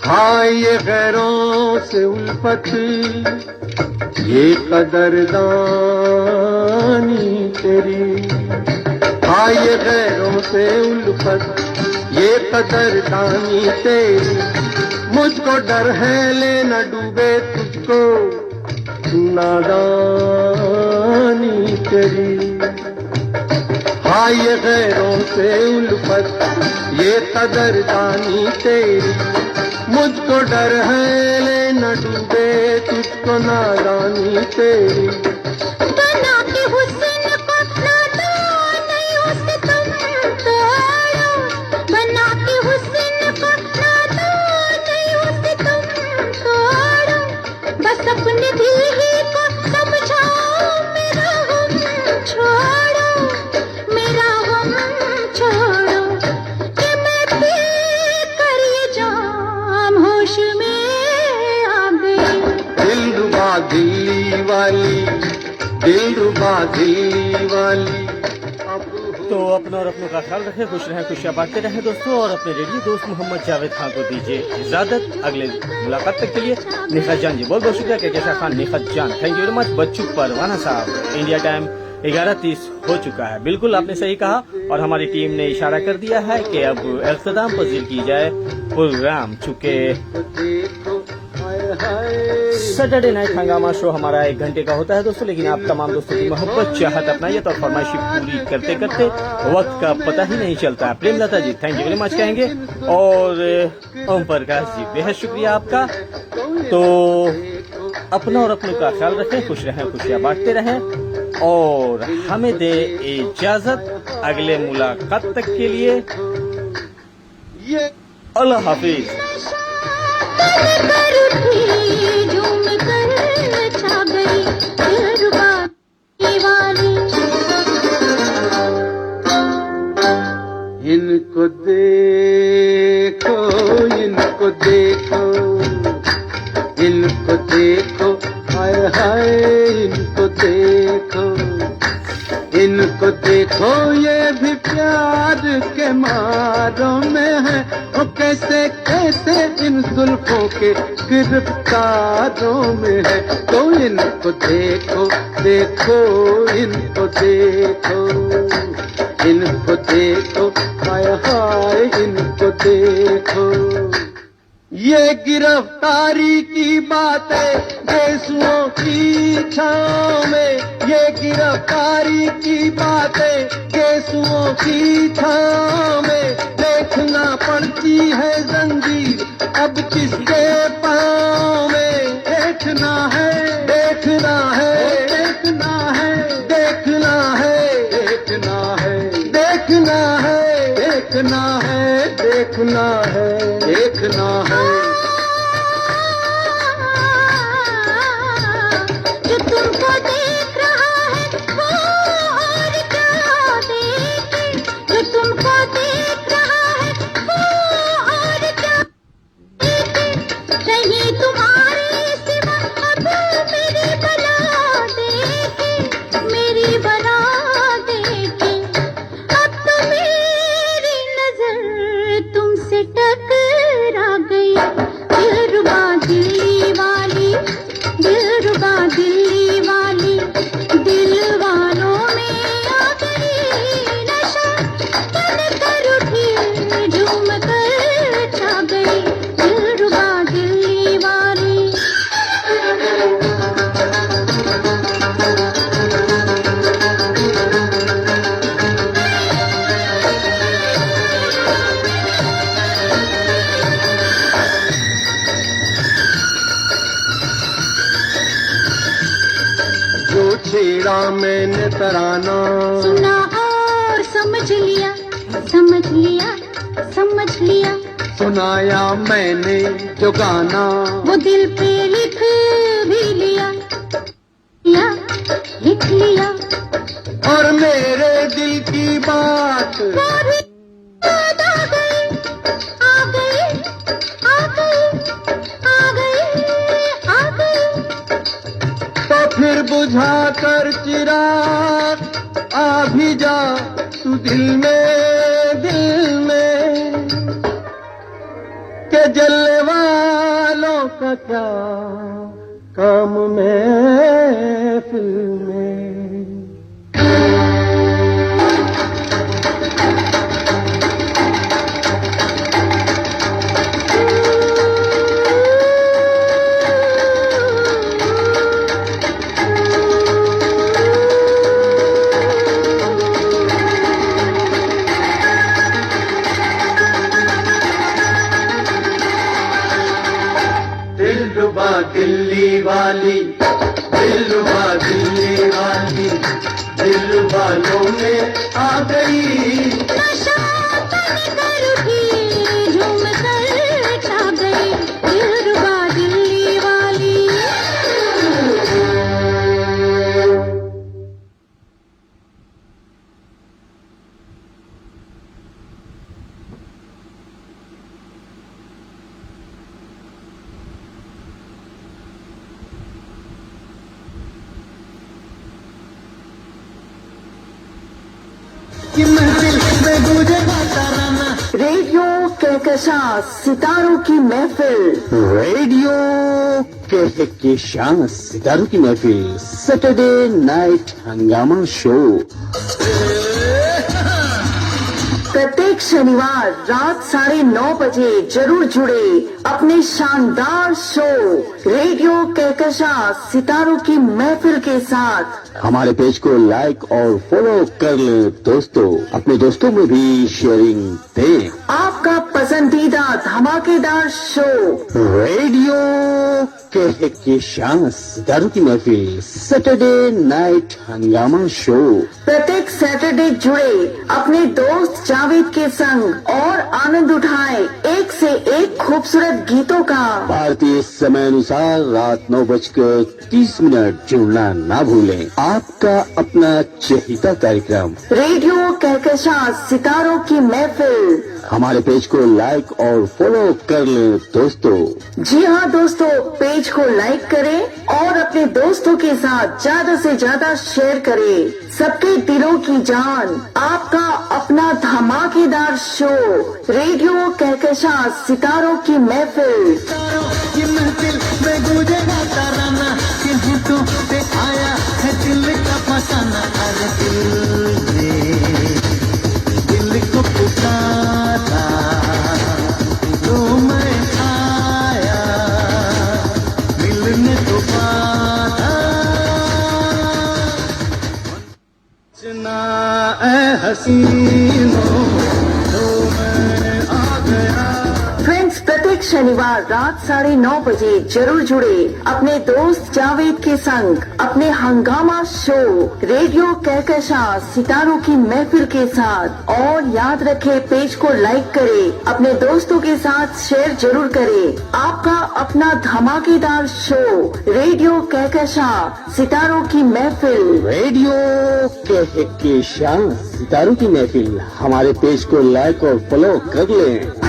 हाय ये गैरों से उल्फत, ये कदरदानी तेरी। हाय ये गैरों से उल्फत, ये कदरदानी तेरी। मुझको डर है ले न डूबे तुझको नादानी तेरी। हाय ये गैरों से उल्फत, ये कदरदानी तेरी। मुझको डर है ले न डूबे तुझको नादानी तेरी। बना के हुस्न को नादान नहीं उसे तुम तोड़ो, बना के हुस्न को नादान नहीं उसे तुम तोड़ो। बस अपने दिल ही को समझाओ, मेरा गम छोड़ो, मेरा गम छोड़ो, कि मैं पी कर ये जाम होश में आ गई। दिलरुबा दिल्ली वाली, दिलरुबा दिल्ली वाली। तो अपना और अपनों का ख्याल रखें, खुश रहें, खुशियां बांटते रहें दोस्तों। और अपने रेडियो दोस्त मोहम्मद जावेद खान को दीजिए इजाजत, अगले मुलाकात तक के लिए निखत जान जी बहुत बहुत शुक्रिया। कहकशा खान, निखत जान, थैंक यू वेरी मच। बच्चू परवाना साहब, इंडिया टाइम 11:30 हो चुका है, बिल्कुल आपने सही कहा। और हमारी टीम ने इशारा कर दिया है कि अब इख्तिताम पजीर की जाए प्रोग्राम, चूँकि सैटरडे नाइट हंगामा शो हमारा 1 घंटे का होता है दोस्तों, लेकिन आप तमाम दोस्तों की मोहब्बत, चाहत, अपनायत और फरमाइशी पूरी करते करते वक्त का पता ही नहीं चलता। प्रेमलता जी थैंक यू वेरी मच कहेंगे। और ओम प्रकाश जी बेहद शुक्रिया आपका। तो अपना और अपनों का ख्याल रखें, खुश रहें, खुशियां बांटते रहें और हमें दे इजाजत अगले मुलाकात तक के लिए। अल्लाह हाफिज। झूम कर छा गई दिलरुबा वाली। इनको देखो, इनको देखो, इनको देखो, हाय हाय इनको देखो, इनको देखो, ये भी प्यार के मारों में है। ओ कैसे कैसे इन जुल्फों के गिरफ्तारों में है। तो इनको देखो, देखो, इनको देखो, इनको देखो, हाय हाय इनको देखो। ये गिरफ्तारी की बातें गेसुओं की छाँव में, ये गिरफ्तारी की बातें गेसुओं की छाँव में। देखना पड़ती है जंजीर अब किसके पाँव में। देखना है, देखना है। जो तुमको देख रहा है वो और क्या देखे, जो तुमको देख रहा है वो और क्या देखे, कहीं तुम्हारे सिवा अब मेरी बला देखे, मेरी बला देखे। अब तो मेरी नजर तुमसे टकरा गई, दिलरुबा दिल्ली वाली, दिलरुबा दिल्ली वाली, दिल वालों में आ गई नशा, तन कर उठी झूम कर छा गई, दिलरुबा दिल्ली वाली। जो छेड़ा मैंने तराना, सुना और समझ लिया, समझ लिया, समझ लिया, सुनाया मैंने जो गाना, वो दिल पे लिख भी लिया, या लिख लिया, और मेरे दिल की बात वो भी याद आ गई, आ गई, आ गई, आ गई, आ गई। तो फिर बुझा कर चिराग आ भी जा तू दिल में के जलने वालों का क्या काम महफिल में। दिलरुबा दिल्ली वाली, दिलरुबा दिल्ली वाली, दिल वालों में आ गई नशा, तन कर उठी झूम कर छा गई, दिलरुबा दिल्ली वाली। कि महफिल में गूंजेगा तराना। रेडियो कहकशां सितारों की महफिल, रेडियो कहकशां सितारों की महफिल, सैटरडे नाइट हंगामा शो। प्रत्येक शनिवार रात 9:30 बजे जरूर जुड़े अपने शानदार शो रेडियो कहकशां सितारों की महफिल के साथ। हमारे पेज को लाइक और फॉलो कर लें दोस्तों, अपने दोस्तों में भी शेयरिंग दें। आपका पसंदीदा धमाकेदार शो रेडियो कहकशां सितारों की महफिल, सैटरडे नाइट हंगामा शो। प्रत्येक सैटरडे जुड़े अपने दोस्त जावेद के संग और आनंद उठाएं एक से एक खूबसूरत गीतों का। भारतीय समय अनुसार रात 9:30 जुड़ना ना भूलें। आपका अपना चहेता कार्यक्रम रेडियो कहकशां सितारों की महफिल। हमारे पेज को लाइक और फॉलो कर लें दोस्तों। जी हाँ दोस्तों, पेज को लाइक करें और अपने दोस्तों के साथ ज्यादा से ज्यादा शेयर करें। सबके दिलों की जान, आपका अपना धमाकेदार शो रेडियो कहकशां सितारों की महफिल। कि महफिल में गूंजेगा तराना, कि होठों पे आया है दिल का फसाना। अरे दिल को पुकारा तो मैं आया, मिलने तो पाया। सुना ऐ हसीनों तो मैं आ गया। फ्रेंड्स, प्रत्येक प्रत्येक शनिवार रात 9:30 बजे जरूर जुड़े अपने दोस्त जावेद के संग अपने हंगामा शो रेडियो कहकशां सितारों की महफिल के साथ। और याद रखे, पेज को लाइक करे, अपने दोस्तों के साथ शेयर जरूर करे। आपका अपना धमाकेदार शो रेडियो कहकशां सितारों की महफिल। रेडियो कहकशां सितारों की महफिल, हमारे पेज को लाइक और फॉलो कर लें।